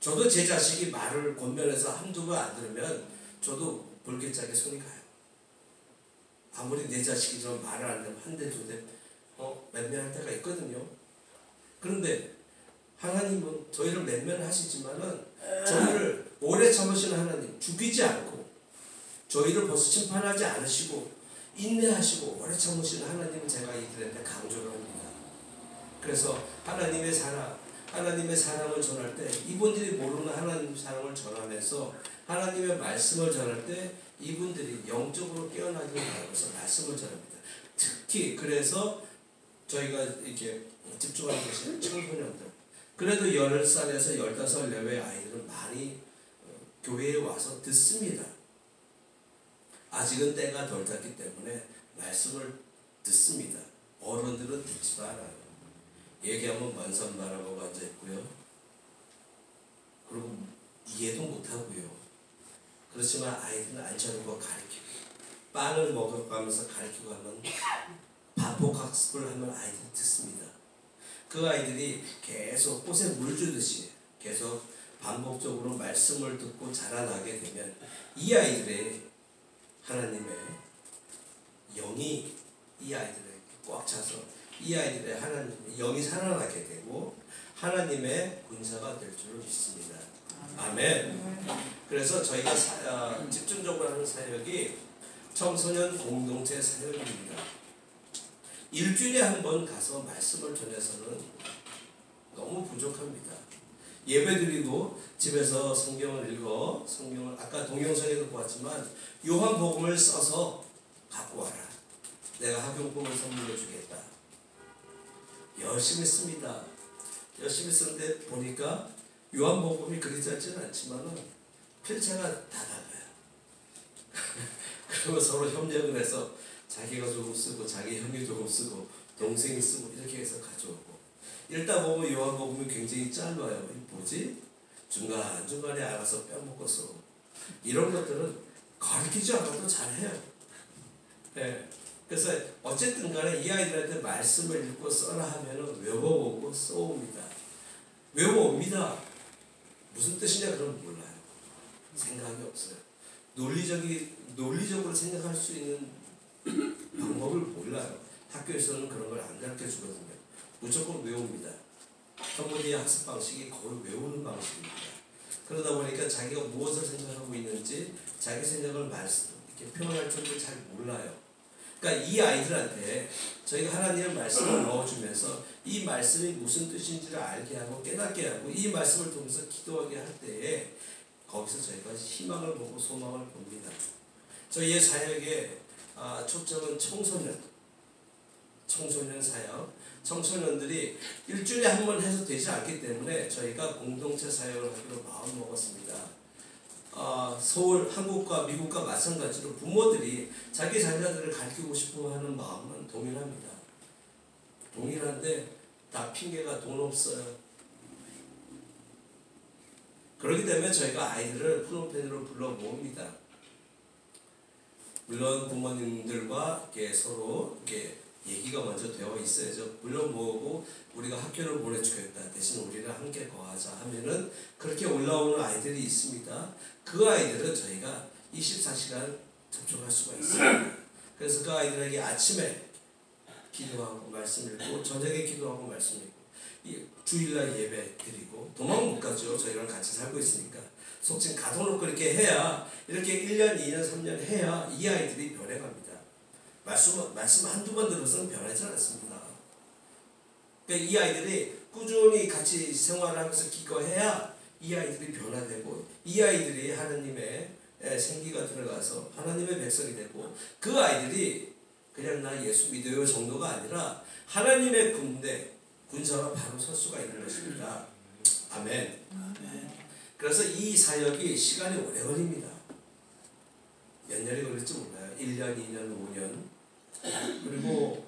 저도 제 자식이 말을 권면해서 한두 번 안 들으면 저도 불길하게 손이 가요. 아무리 내 자식이 좀 말을 안 하면 한 대, 두 대, 맹면할 때가 있거든요. 그런데 하나님은 저희를 맹면하시지만은 저희를 오래 참으시는 하나님, 죽이지 않고 저희를 벌써 심판하지 않으시고 인내하시고 오래 참으시는 하나님은 제가 이들한테 강조를 합니다. 그래서 하나님의 사랑을 전할 때 이분들이 모르는 하나님의 사랑을 전하면서 하나님의 말씀을 전할 때 이분들이 영적으로 깨어나기를 바라면서 말씀을 전합니다. 특히 그래서 저희가 이렇게 집중하는 것이 청소년들. 그래도 10살에서 15살 내외 아이들은 많이 교회에 와서 듣습니다. 아직은 때가 덜 탔기 때문에 말씀을 듣습니다. 어른들은 듣지도 않아요. 얘기하면 만선 바라보고 앉아있고요. 그리고 이해도 못하고요. 그렇지만 아이들은 앉혀놓고 가르치고 빵을 먹어가면서 가르치고 하면 반복학습을 하면 아이들이 듣습니다. 그 아이들이 계속 꽃에 물 주듯이 계속 반복적으로 말씀을 듣고 자라나게 되면 이 아이들의 하나님의 영이 이 아이들에게 꽉 차서 이 아이들의 하나님의 영이 살아나게 되고 하나님의 군사가 될 줄을 믿습니다. 아멘. 그래서 저희가 집중적으로 하는 사역이 청소년 공동체 사역입니다. 일주일에 한 번 가서 말씀을 전해서는 너무 부족합니다. 예배드리고 집에서 성경을 읽어 성경을 아까 동영상에도 보았지만 요한복음을 써서 갖고 와라. 내가 학용품을 선물로 주겠다. 열심히 씁니다. 열심히 쓰는데 보니까 요한복음이 그리 짧지는 않지만은 필체가 다 달라요. 그리고 서로 협력을 해서 자기가 조금 쓰고 자기 형이 조금 쓰고 동생이 쓰고 이렇게 해서 가져오고 읽다 보면 요한복음이 굉장히 짧아요. 뭐지? 중간중간에 알아서 빼먹고 쓰고 이런 것들은 가르치지 않아도 잘해요. 네. 그래서 어쨌든 간에 이 아이들한테 말씀을 읽고 써라 하면은 외워오고 써옵니다. 외워옵니다. 무슨 뜻이냐 그러면 몰라요. 생각이 없어요. 논리적으로 생각할 수 있는 방법을 몰라요. 학교에서는 그런 걸 안 가르쳐 주거든요. 무조건 외웁니다. 캄보디아 학습 방식이 거의 외우는 방식입니다. 그러다 보니까 자기가 무엇을 생각하고 있는지 자기 생각을 이렇게 표현할 줄을 잘 몰라요. 그러니까 이 아이들한테 저희가 하나님의 말씀을 넣어주면서 이 말씀이 무슨 뜻인지를 알게 하고 깨닫게 하고 이 말씀을 통해서 기도하게 할 때에 거기서 저희가 희망을 보고 소망을 봅니다. 저희의 사역의 초점은 청소년 사역. 청소년들이 일주일에 한 번 해서 되지 않기 때문에 저희가 공동체 사역을 하기로 마음 먹었습니다. 서울, 한국과 미국과 마찬가지로 부모들이 자기 자녀들을 가르치고 싶어 하는 마음은 동일합니다. 동일한데 다 핑계가 돈 없어요. 그렇기 때문에 저희가 아이들을 프롬펜으로 불러 모읍니다. 물론 부모님들과 서로 얘기가 먼저 되어 있어야죠. 불러 모으고 우리가 학교를 보내주겠다. 대신 우리랑 함께 거하자 하면은 그렇게 올라오는 아이들이 있습니다. 그 아이들은 저희가 24시간 접촉할 수가 있습니다. 그래서 그 아이들에게 아침에 기도하고 말씀 읽고 저녁에 기도하고 말씀 읽고 주일날 예배 드리고 도망 못 가죠. 저희랑 같이 살고 있으니까 속칭 가둬놓고 이렇게 해야 이렇게 1년, 2년, 3년 해야 이 아이들이 변해갑니다. 말씀 한두 번 들어서는 변하지 않습니다. 그러니까 이 아이들이 꾸준히 같이 생활하면서 기거해야 이 아이들이 변화되고 이 아이들이 하나님의 생기가 들어가서 하나님의 백성이 되고 그 아이들이 그냥 나 예수 믿어요 정도가 아니라 하나님의 군사가 바로 설 수가 있는 것입니다. 아멘. 그래서 이 사역이 시간이 오래 걸립니다. 몇 년이 걸릴지 몰라요. 1년, 2년, 5년. 그리고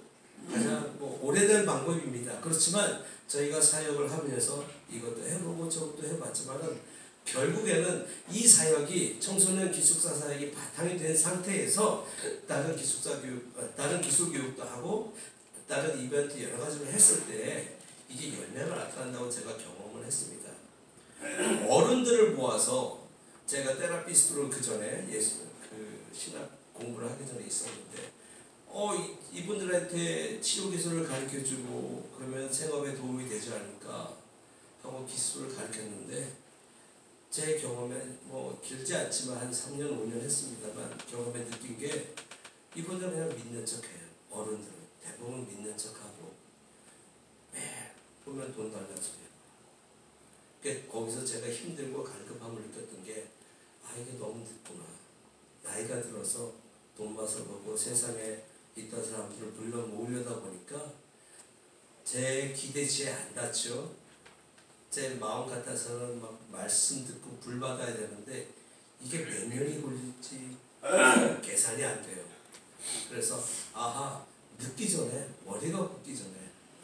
가장 오래된 방법입니다. 그렇지만 저희가 사역을 하면서 이것도 해보고 저것도 해봤지만은 결국에는 이 사역이 청소년 기숙사 사역이 바탕이 된 상태에서 다른 기술 교육도 하고 다른 이벤트 여러 가지를 했을 때 이게 열매가 나타난다고 제가 경험을 했습니다. 어른들을 모아서 제가 테라피스트로 그 전에 신학 공부를 하기 전에 있었는데 이분들한테 치료 기술을 가르쳐주고 그러면 생업에 도움이 되지 않을까 하고 기술을 가르쳤는데 제 경험에 길지 않지만 한 3년 5년 했습니다만 경험에 느낀 게 이분들은 그냥 믿는 척해요. 어른들은 대부분 믿는 척하고 매일 보면 돈 달라는 소리. 그러니까 거기서 제가 힘들고 갈급함을 느꼈던 게 이게 너무 늦구나. 나이가 들어서 돈 맛을 보고 세상에 있던 사람들을 불러 모으려다 보니까 제 기대치에 안 닿죠. 제 마음 같아서는 막 말씀 듣고 불 받아야 되는데 이게 몇 년이 걸릴지 계산이 안 돼요. 그래서 늦기 전에 머리가 굳기 전에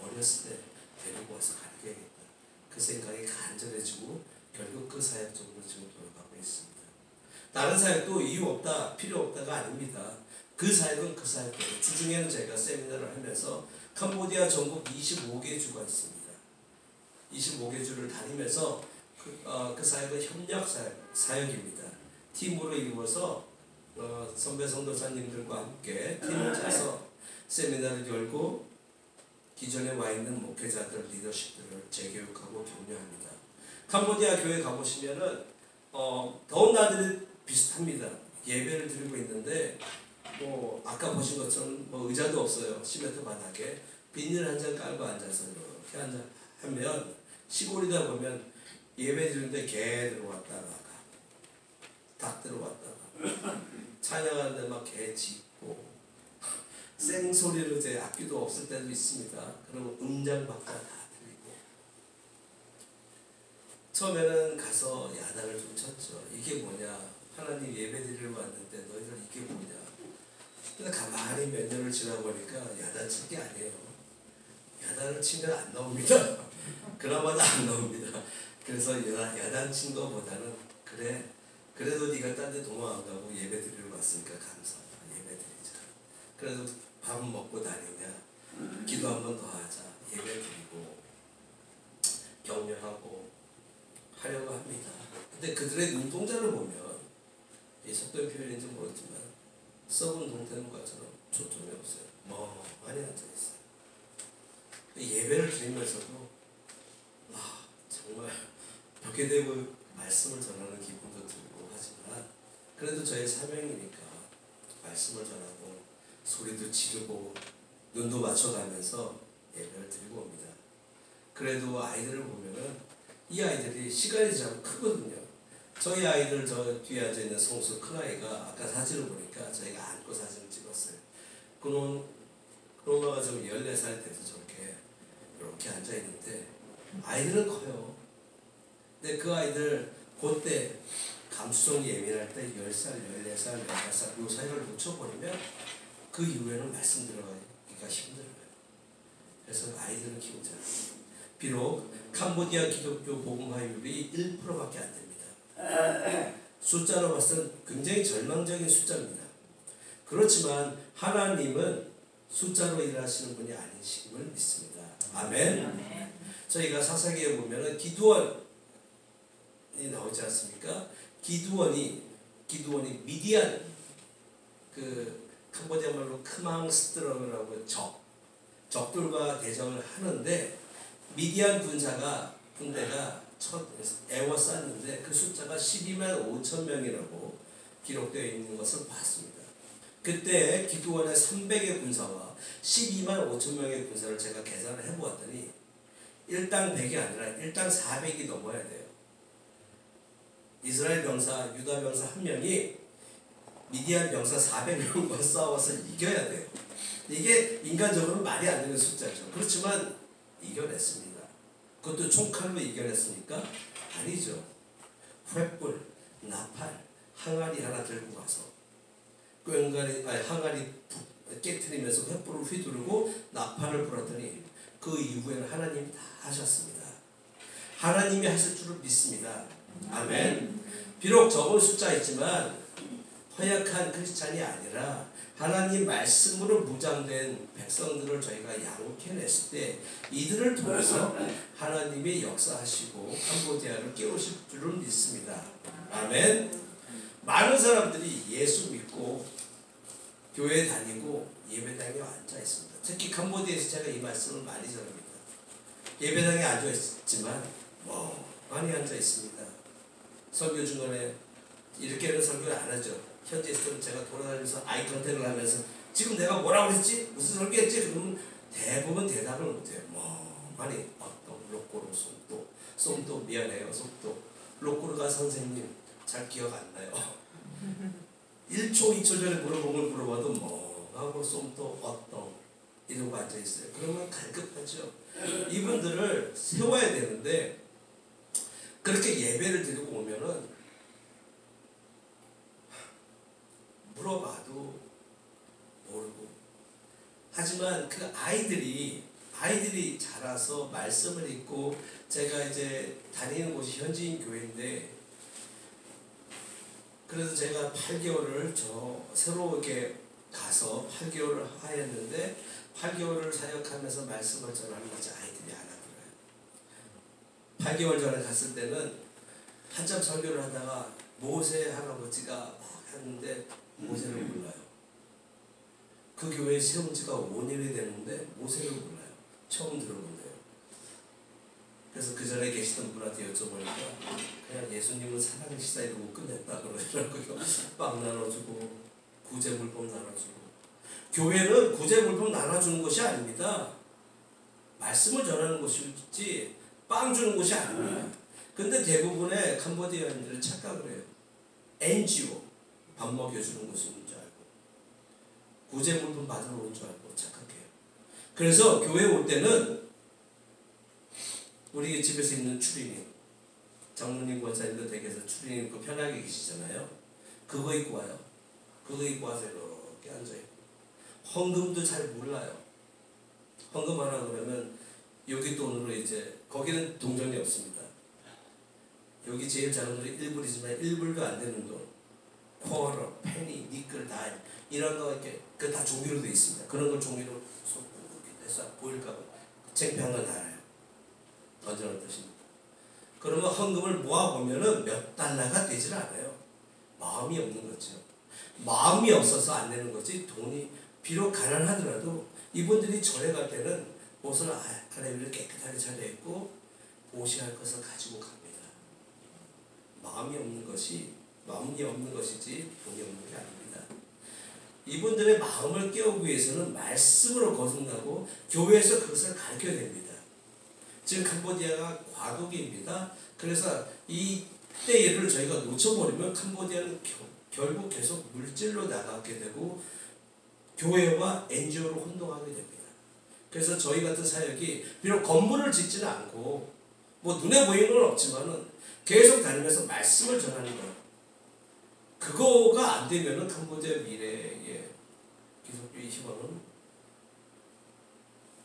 어렸을 때 데리고 와서 가르쳐야겠다. 그 생각이 간절해지고 결국 그 사역 쪽으로 지금 돌아가고 있습니다. 다른 사역도 이유 없다, 필요 없다가 아닙니다. 그 사역은 그 사역대로. 주중에는 제가 세미나를 하면서 캄보디아 전국 25개 주가 있습니다. 25개 주를 다니면서 그 사역은 협력 사역입니다. 팀으로 이루어서 선배 선도사님들과 함께 팀을 짜서 세미나를 열고 기존에 와 있는 목회자들, 리더십들을 재교육하고 격려합니다. 캄보디아 교회 가보시면은 더운 날들이 비슷합니다. 예배를 드리고 있는데 아까 보신 것처럼 의자도 없어요. 시멘트 바닥에 비닐 한 장 깔고 앉아서 이렇게 하면 시골이다 보면 예배 드리는데 개 들어왔다가 닭 들어왔다가 찬양하는데 막 개 짖고 생소리로 제 악기도 없을 때도 있습니다. 그러면 음장박자 다 들리고 처음에는 가서 야단을 좀 쳤죠. 이게 뭐냐, 하나님 예배 드리러 왔는데 너희들 이게 뭐냐. 근데 가만히 몇 년을 지나보니까 야단 친 게 아니에요. 야단을 치면 안 나옵니다. 그나마도 안 나옵니다. 그래서 야단 친 거보다는 그래도 네가 딴 데 도망 안 가고 예배 드리러 왔으니까 감사하다. 예배 드리자. 그래도 밥은 먹고 다니냐. 기도 한 번 더 하자. 예배 드리고 격려하고 하려고 합니다. 근데 그들의 눈동자를 보면 이 속된 표현인지 모르지만 썩은 동태는 것처럼 초점이 없어요. 많이 앉아있어요. 예배를 드리면서도 정말 벽에 대고 말씀을 전하는 기분도 들고 하지만 그래도 저의 사명이니까 말씀을 전하고 소리도 지르고 눈도 맞춰가면서 예배를 드리고 옵니다. 그래도 아이들을 보면은 이 아이들이 시간이 참 크거든요. 저희 아이들 저 뒤에 앉아있는 성수 큰아이가 아까 사진을 보니까 저희가 안고 사진을 찍었어요. 그놈아가 좀 14살 돼서 저렇게 이렇게 앉아있는데 아이들은 커요. 근데 그 아이들 그때 감수성이 예민할 때 10살, 14살, 15살 요 사이를 놓쳐버리면 그 이후에는 말씀 들어가기가 힘들어요. 그래서 아이들은 키우자. 비록 캄보디아 기독교 복음화율이 1%밖에 안 됩니다. 숫자로 봤을 때 굉장히 절망적인 숫자입니다. 그렇지만 하나님은 숫자로 일하시는 분이 아니심을 믿습니다. 아멘. 저희가 사사기에 보면은 기드원이 나오지 않습니까? 기드원이 미디안 캄보디아 말로 크망스트럼이라고 적들과 대적을 하는데 미디안 군대가 애워쌌는데 그 숫자가 12만 5천 명이라고 기록되어 있는 것을 봤습니다. 그때 기드원의 300의 군사와 12만 5천 명의 군사를 제가 계산을 해보았더니 일당 100이 아니라 일당 400이 넘어야 돼요. 이스라엘 병사, 유다 병사 한 명이 미디안 병사 400명과 싸워서 이겨야 돼요. 이게 인간적으로 말이 안 되는 숫자죠. 그렇지만 이겨냈습니다. 그것도 총칼로 이겨냈습니까? 아니죠. 횃불, 나팔, 항아리 하나 들고 가서 항아리 깨트리면서 횃불을 휘두르고 나팔을 불었더니 그 이후에는 하나님이 다 하셨습니다. 하나님이 하실 줄을 믿습니다. 아멘. 비록 적은 숫자이지만 허약한 크리스찬이 아니라 하나님 말씀으로 무장된 백성들을 저희가 양육해냈을 때 이들을 통해서 하나님이 역사하시고 캄보디아를 깨우실 줄을 믿습니다. 아멘. 많은 사람들이 예수 믿고 교회 다니고 예배당에 앉아 있습니다. 특히 캄보디아에서 제가 이 말씀을 많이 전합니다. 예배당에 앉아 있지만 많이 앉아 있습니다. 설교 중간에 이렇게는 설교를 안 하죠. 현지에서는 제가 돌아다니면서 아이 컨택을 하면서 지금 내가 뭐라고 그랬지? 무슨 설교했지? 그러면 대부분 대답을 못해요. 많이 로꼬로 솜도 미안해요. 솜도 로꼬르가 선생님 잘 기억 안 나요. 1초 2초 전에 물어봐도 하고 솜도 이러고 앉아있어요. 그러면 갈급하죠. 이분들을 세워야 되는데 그렇게 예배를 드리고 오면은 물어봐도 모르고, 하지만 그 아이들이 자라서 말씀을 읽고, 제가 이제 다니는 곳이 현지인 교회인데, 그래서 제가 8개월을 새로 이렇게 가서 8개월을 하였는데 8개월을 사역하면서 말씀을 전하는 것이 아이들이 알아들어요. 8개월 전에 갔을 때는 한참 설교를 하다가 모세 할아버지가 막 했는데 모세를 몰라요. 그 교회에 세운 지가 5년이 됐는데 모세를 몰라요. 처음 들어본대요. 그래서 그 전에 계시던 분한테 여쭤보니까 그냥 예수님은 사랑이시다 이러고 끝냈다 그러더라고요. 빵 나눠주고 구제물품 나눠주고. 교회는 구제물품 나눠주는 것이 아닙니다. 말씀을 전하는 것이지 빵 주는 것이 아닙니다. 근데 대부분의 캄보디아인들은 착각을 해요. NGO 밥 먹여주는 것인 줄 알고 구제물품 받으러 온 줄 알고 착각해요. 그래서 교회 올 때는 우리 집에서 입는 추리닝, 장로님 권사님도 댁에서 추리닝 입고 편하게 계시잖아요. 그거 입고 와요. 그거 입고 와서 이렇게 앉아있고 헌금도 잘 몰라요. 헌금 하라 그러면 여기 돈으로 이제 거기는 동전이 없습니다. 여기 제일 작은 돈이 1불이지만 1불도 안 되는 돈, 쿼러, 페니, 니끌, 다임 이런 거 이렇게 그 다 종이로 되어 있습니다. 그런 걸 종이로 쏙 이렇게 해서 보일까봐 창피한 건 알아요. 던져놓듯이. 그러면 헌금을 모아보면은 몇 달러가 되질 않아요. 마음이 없는 거죠. 마음이 없어서 안 되는 거지. 돈이 비록 가난하더라도 이분들이 절에 갈 때는 옷을 아래 위를 깨끗하게 차려입고 옷이 할 것을 가지고 갑니다. 마음이 없는 것이지 돈이 없는 게 아닙니다. 이분들의 마음을 깨우기 위해서는 말씀으로 거듭나고 교회에서 그것을 가르쳐야 됩니다. 지금 캄보디아가 과도기입니다. 그래서 이때를 저희가 놓쳐버리면 캄보디아는 결국 계속 물질로 나가게 되고 교회와 NGO로 혼동하게 됩니다. 그래서 저희 같은 사역이 비록 건물을 짓지는 않고 눈에 보이는 건 없지만은 계속 다니면서 말씀을 전하는 것, 그거가 안 되면은 캄보디아 미래의 기독교의 희망은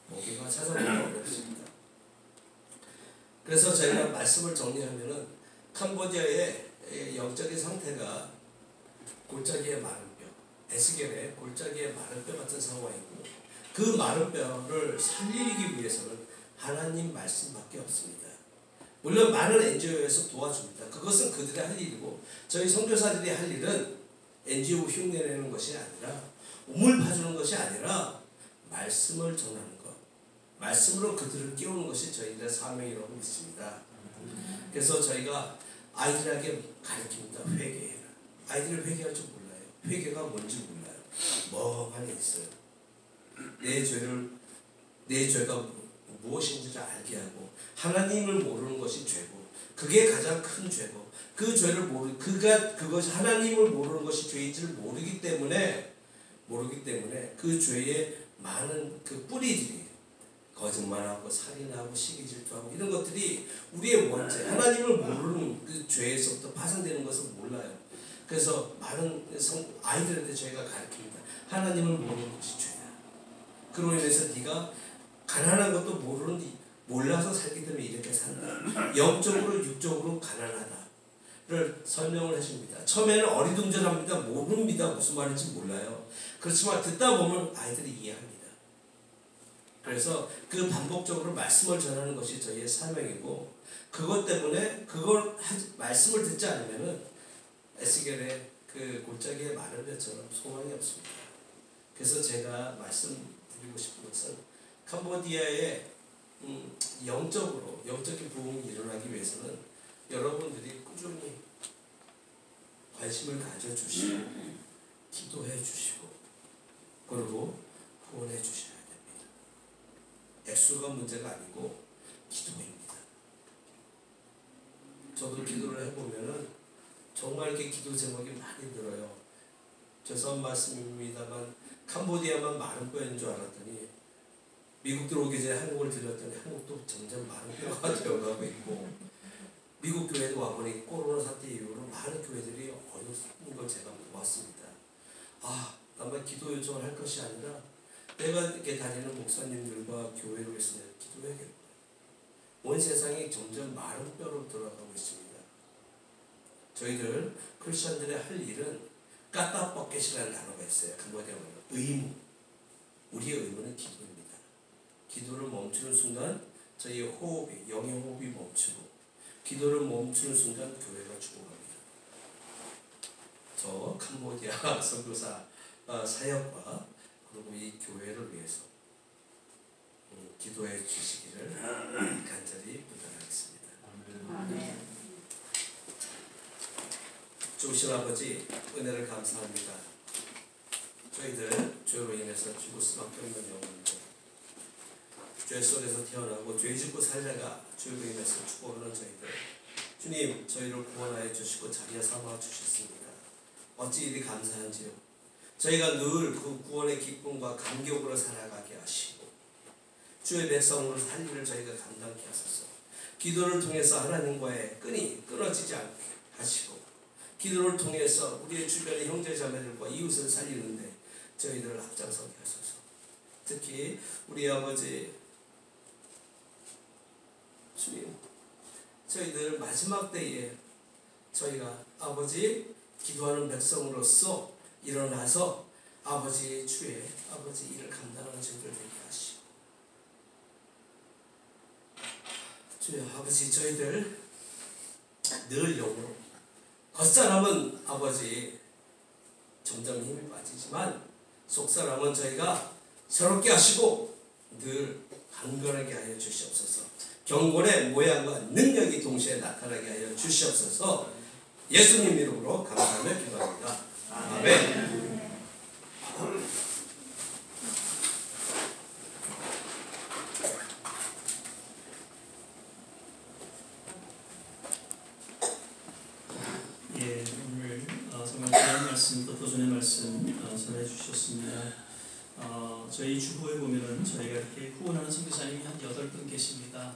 보기가 찾아보기가 어렵습니다. 그래서 저희가 말씀을 정리하면은 캄보디아의 영적인 상태가 골짜기의 마른 뼈, 에스겔의 골짜기의 마른 뼈 같은 상황이고, 그 마른 뼈를 살리기 위해서는 하나님 말씀밖에 없습니다. 물론 많은 NGO에서 도와줍니다. 그것은 그들의 할 일이고, 저희 선교사들이 할 일은 NGO 흉내내는 것이 아니라, 우물 파주는 것이 아니라 말씀을 전하는 것, 말씀으로 그들을 깨우는 것이 저희들의 사명이라고 믿습니다. 그래서 저희가 아이들에게 가르칩니다. 회개해라. 아이들이 회개할 줄 몰라요. 회개가 뭔지 몰라요. 멍하니 있어요. 내 죄가 무엇인지를 알게 하고 하나님을 모르는 것이 죄고, 그게 가장 큰 죄고, 그 죄를 그것이 하나님을 모르는 것이 죄인지를 모르기 때문에 그 죄의 많은 그 뿌리들이 거짓말하고 살인하고 시기질투하고 이런 것들이 우리의 원죄, 하나님을 모르는 그 죄에서부터 파생되는 것을 몰라요. 그래서 많은 아이들한테 저희가 가르칩니다. 하나님을 모르는 것이 죄다. 그로 인해서 네가 가난한 것도 몰라서 살기 때문에 이렇게 산다. 영적으로 육적으로 가난하다를 설명을 해줍니다. 처음에는 어리둥절합니다. 모릅니다. 무슨 말인지 몰라요. 그렇지만 듣다 보면 아이들이 이해합니다. 그래서 그 반복적으로 말씀을 전하는 것이 저희의 사명이고, 그것 때문에 말씀을 듣지 않으면은 에스겔의 그 골짜기에 마른 배처럼 소망이 없습니다. 그래서 제가 말씀드리고 싶은 것은 캄보디아의 영적인 부흥이 일어나기 위해서는 여러분들이 꾸준히 관심을 가져주시고 기도해 주시고 그리고 후원해 주셔야 됩니다. 액수가 문제가 아니고 기도입니다. 저도 기도를 해보면은 정말 이렇게 기도 제목이 많이 들어요. 죄송한 말씀입니다만 캄보디아만 마른 뼈인 줄 알았더니 미국 들어오기 전에 한국을 들렸더니 한국도 점점 마른 뼈가 되어가고 있고, 미국 교회도 와보니 코로나 사태 이후로 많은 교회들이 어려운 걸 제가 보았습니다. 아마 기도 요청을 할 것이 아니라 내가 이렇게 다니는 목사님들과 교회로 해서 기도해야겠구나. 온 세상이 점점 마른 뼈로 돌아가고 있습니다. 저희들 크리스천들의 할 일은 까따버켓이라는 단어가 있어요. 캄보디아 말로 의무. 우리의 의무는 기도입니다. 기도를 멈추는 순간 저희의 호흡이, 영의 호흡이 멈추고, 기도를 멈추는 순간 교회가 죽어갑니다. 저 캄보디아 선교사 사역과 그리고 이 교회를 위해서 기도해 주시기를 간절히 부탁하겠습니다. 아멘. 좋으신 아버지, 은혜를 감사합니다. 저희들 죄로 인해서 죽을 수밖에 없는 영혼들, 죄 속에서 태어나고 죄 짓고 살다가 죄로 인해서 죽어오는 저희들, 주님 저희를 구원하여 주시고 자리에 삼아 주셨습니다. 어찌 이리 감사한지요. 저희가 늘 그 구원의 기쁨과 감격으로 살아가게 하시고 주의 백성으로 살 일을 저희가 감당케 하소서. 기도를 통해서 하나님과의 끈이 끊어지지 않게 하시고, 기도를 통해서 우리의 주변의 형제자매들과 이웃을 살리는데 저희들을 앞장서게 하소서. 특히 우리 아버지 주님, 저희들 마지막 때에 저희가 아버지 기도하는 백성으로서 일어나서 아버지 주의 아버지 일을 감당하는 저희들 되게 하시고, 주의 아버지 저희들 늘 영으로, 겉사람은 아버지 점점 힘이 빠지지만 속사람은 저희가 새롭게 하시고 늘 강건하게 하여 주시옵소서. 경건의 모양과 능력이 동시에 나타나게 하여 주시옵소서. 예수님 이름으로 감사하며 기도합니다. 아멘. 예, 오늘 정말 귀한 말씀, 또 도전의 말씀 전해 주셨습니다. 저희 주부에 보면은 저희가 이렇게 후원하는 선교사님이 한 8분 계십니다.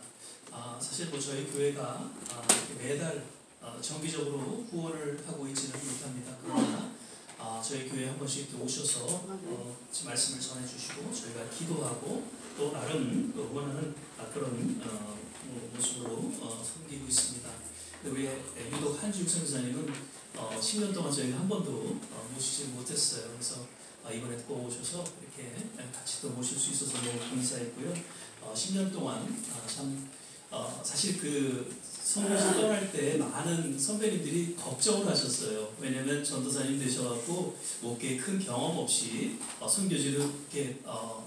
사실 뭐 저희 교회가 이렇게 매달 정기적으로 후원을 하고 있지는 못합니다. 그러나 저희 교회에 한 번씩 이렇게 오셔서 말씀을 전해주시고 저희가 기도하고 또 나름 후원하는 그런 모습으로 섬기고 있습니다. 우리 유독 한주육 선교사님은 10년 동안 저희가 한 번도 모시지 못했어요. 그래서 이번에 꼭 오셔서 이렇게 같이 또 모실 수 있어서 너무 감사했고요. 10년 동안 참 사실 그 선교사 떠날 때 많은 선배님들이 걱정을 하셨어요. 왜냐하면 전도사님 되셔갖고 목회에 큰 경험 없이 선교지를 이렇게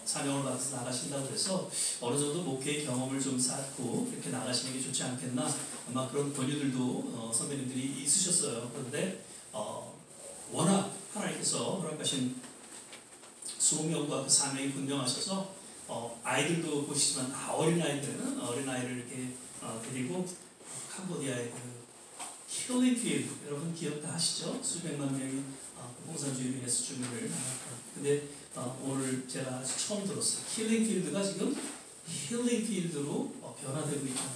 사명을 받아서 나가신다고 해서 어느 정도 목회의 경험을 좀 쌓고 이렇게 나가시는 게 좋지 않겠나, 아마 그런 권유들도 선배님들이 있으셨어요. 그런데 워낙 하나님께서 허락하신 소명과 그 사명이 분명하셔서 아이들도 보시지만 어린아이들은 어린아이를 이렇게 데리고 캄보디아의 그 힐링필드, 여러분 기억 다 하시죠? 수백만 명이 공산주의로 인해서 죽음을 근데 오늘 제가 처음 들었어요. 힐링필드가 지금 힐링 필드로 변화되고 있다는,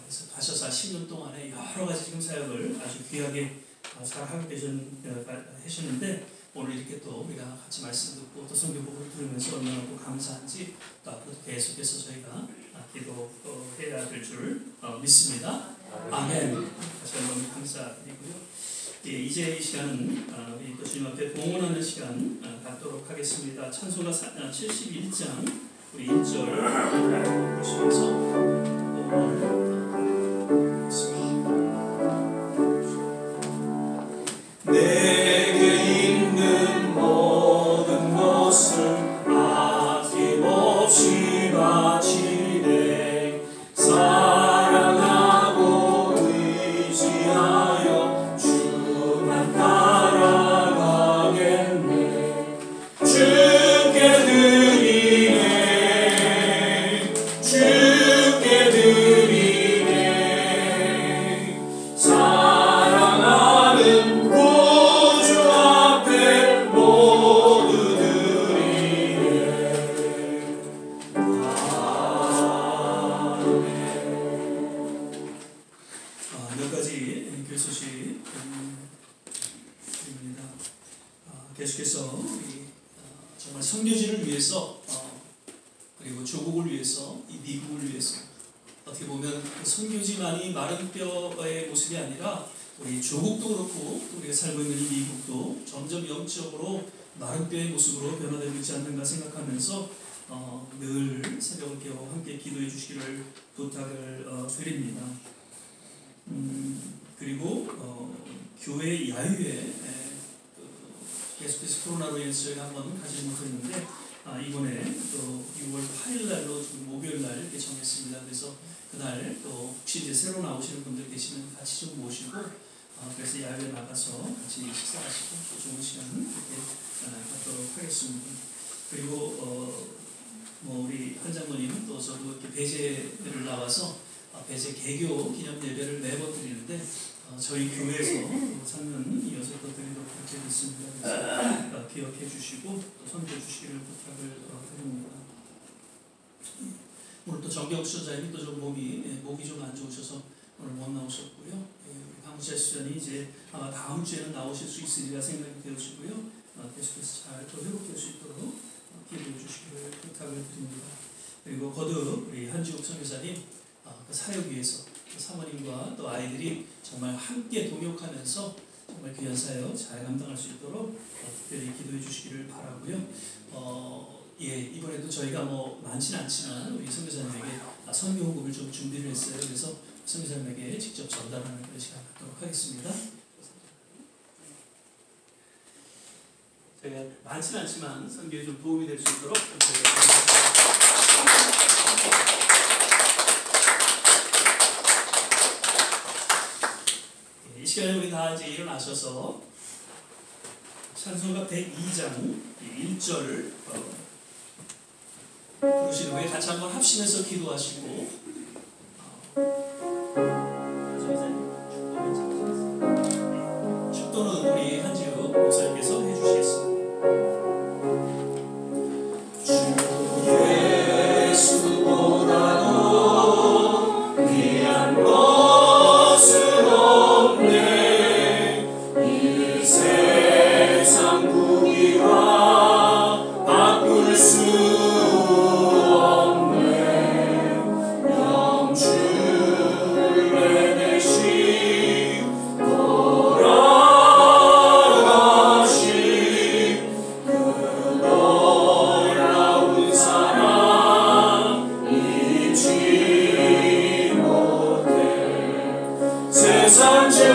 그래서 가셔서 10년 동안에 여러 가지 지금 사역을 아주 귀하게 잘 하고 계셨는데, 오늘 이렇게 또 우리가 같이 말씀 듣고 또 성경복을 들으면서 얼마나 또 감사한지, 또 앞으로 계속해서 저희가 기도해야 될 줄 믿습니다. 아멘. 다시 한번 감사드리고요. 이제 이 시간은 우리 또 주님 앞에 봉헌하는 시간 갖도록 하겠습니다. 찬송가 71장 우리 1절 보시면서 내게 있는 모든 것을 아낌없이 바치네. 사랑하고 의지하여 주만 따라가겠네. 주께 드리네. 주께 드리네. 사랑하는 구주 앞에 모두 드리네. 몇 가지 교회 소식 드립니다. 계속해서 우리 정말 선교지를 위해서 그리고 조국을 위해서 이 미국을 위해서 어떻게 보면 그 선교지만이 마른 뼈의 모습이 아니라 우리 조국도 그렇고 또 우리가 살고 있는 이 미국도 점점 영적으로 마른 뼈의 모습으로 변화되고 있지 않는가 생각하면서 늘 새벽을 깨워 함께 기도해 주시기를 부탁을 드립니다. 그리고 교회 야유회 계속해서 코로나로 인해서 저희가 한번 가지 못했는데 이번에 또 6월 8일 날로 목요일 날 이렇게 정했습니다. 그래서 그날 또 혹시 이제 새로 나오시는 분들 계시면 같이 좀 모시고 그래서 야외에 나가서 같이 식사하시고 또 좋은 시간 이렇게 갖도록 하겠습니다. 그리고 우리 한 장모님은 또 저도 이렇게 배제를 나와서 배제 개교 기념 예배를 매번 드리는데 저희 교회에서 상은 이어서 또 드리도록 그렇게 됐습니다. 그래서 기억해 주시고 또 섬겨 주시기를 부탁을 드립니다. 오늘 또 정경 수자님이 또 좀 목이 좀 안 좋으셔서 오늘 못 나오셨고요. 강우재 수장이 이제 아마 다음 주에는 나오실 수 있으리라 생각이 되시고요. 계속해서 잘 또 회복될 수 있도록 기도해 주시기를 부탁을 드립니다. 그리고 거듭 우리 한지욱 선교사님 그 사역 위해서 사모님과 또 아이들이 정말 함께 동역하면서 정말 귀한 사역 잘 감당할 수 있도록 특별히 기도해 주시기를 바라고요. 이번에도 저희가 많지는 않지만 우리 선교사님에게 선교 헌금을 좀 준비를 했어요. 그래서 선교사님에게 직접 전달하는 그런 시간 갖도록 하겠습니다. 저희가 많지는 않지만 선교에 좀 도움이 될 수 있도록 이 시간에 우리 다 이제 일어나셔서 찬송가 102장 1절 부르시는 후에 같이 한번 합심해서 기도하시고 축도는 우리 한지우 목사님께서 해주시겠습니다. 주 예수보다도 귀한 것은 없네. 이 세상 부귀와 바꿀 수 없네. 영주를 내내시 돌아가시 그 놀라운 사랑 잊지 못해. 세상 즐거움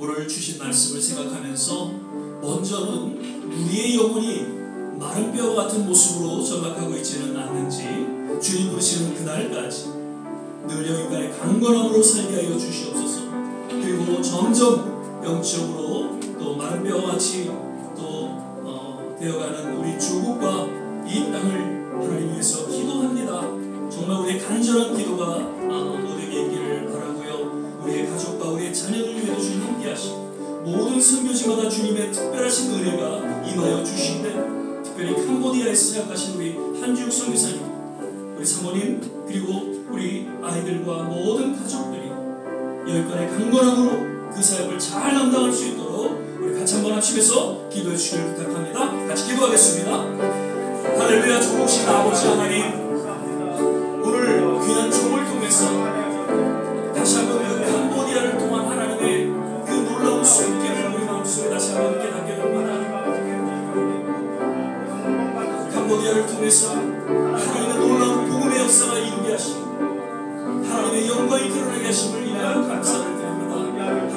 오늘 주신 말씀을 생각하면서 먼저는 우리의 영혼이 마른 뼈 같은 모습으로 전락하고 있지는 않는지 주님 부르시는 그날까지 늘 여기까지 강건함으로 살게 하여 주시옵소서. 그리고 점점 영적으로 또 마른 뼈와 같이 또 되어가는 우리 조국과 이 땅을 하나님 위해서 기도합니다. 정말 우리의 간절한 기도가 모두에게 있기를 바라고요. 우리의 가족과 우리의 자녀들 위해도 주님 함께 하시고 모든 선교지마다 주님의 특별하신 은혜가 임하여 주시는데 특별히 캄보디아에서 생각하신 우리 한주욱 선교사님, 우리 사모님, 그리고 우리 아이들과 모든 가족들이 여기까지 강건함으로 그 사역을 잘 감당할 수 있도록 우리 같이 한번 합심해서 기도해 주시길 부탁합니다. 같이 기도하겠습니다. 할렐루야. 조국신 아버지 하나님, 오늘 귀한 종을 통해서 다시 한번 그 캄보디아를 통한 하나님의 그 놀라운 숨결을 우리 마음속에 다시 한번 깨닫게 됩니다. 캄보디아를 통해서 하나님의 놀라운 복음의 역사가 이루게 하시고 하나님의 영광이 드러나게 하심을 인하여 감사를 드립니다.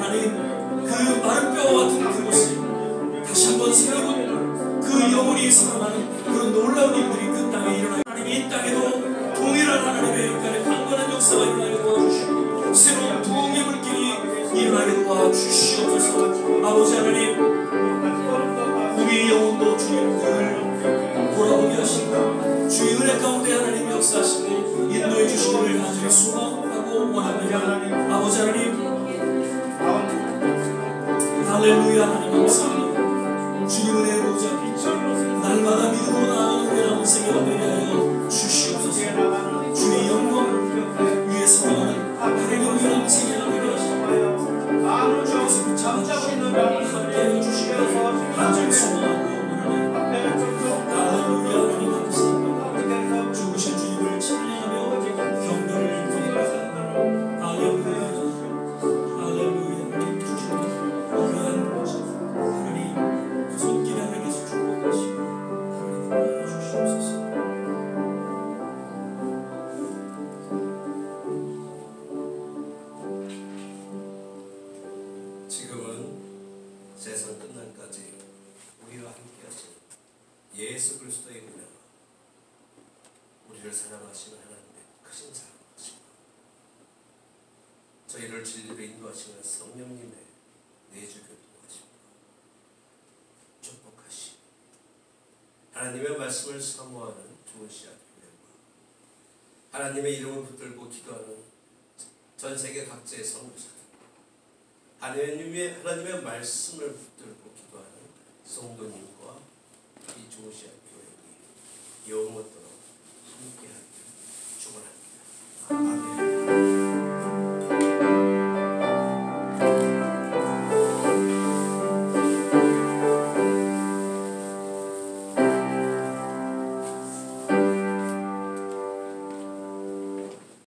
하나님, 그 마른 뼈와 같은 그곳에 다시 한번 새로운 그 영혼이 살아나는 그런 놀라운 일들이 그 땅에 일어나게, 하나님 이 땅에도 동일한 하나님의 역할에 강건한 역사가 일어나게 도와주시고 새로운 부흥의 물길이 일어나게 도와주시옵소서. 아버지 하나님, 우리의 영혼도 주님을 돌아보게 하시고 주의 은혜 가운데 하나님 역사하시고 인도해 주시기를 간절히 소망하고 원합니다. 아버지 하나님, 할렐루야. 하나님 감사합니다. 주님 은혜의 보좌 날마다 믿음으로 나아가는 은혜로운 생애가 되게 하여 주시옵소서. 주의 영광 위에 살아가는 하나님의 은혜로운 생애가 되게 하시고 주께서 붙잡아주시고 함께하여 주시기를 간절히 소망하고 원합니다. 할렐루야. 하나님 감사합니다. 죽으신 주님을 찬양하며 경배를 드립니다. 할렐루야. 할렐루야. 주신 귀한 하나님 그 손길에 하나님께서 축복하시고 하나님 도와주시옵소서. 지금은 세상 끝날까지 우리와 함께 하시는 예수 그리스도의 은혜와 우리를 사랑하시는 하나님의 크신 사랑하시고 저희를 진리로 인도하시는 성령님의 내주 교통하시고 축복하시고 하나님의 말씀을 사모하는 좋은 씨앗 교회와 하나님의 이름을 붙들고 기도하는 전 세계 각지의 선교사들, 하나님의 말씀을 붙들고 기도하는 성도님과 이 좋은 씨앗 교회가 영원토록 함께하기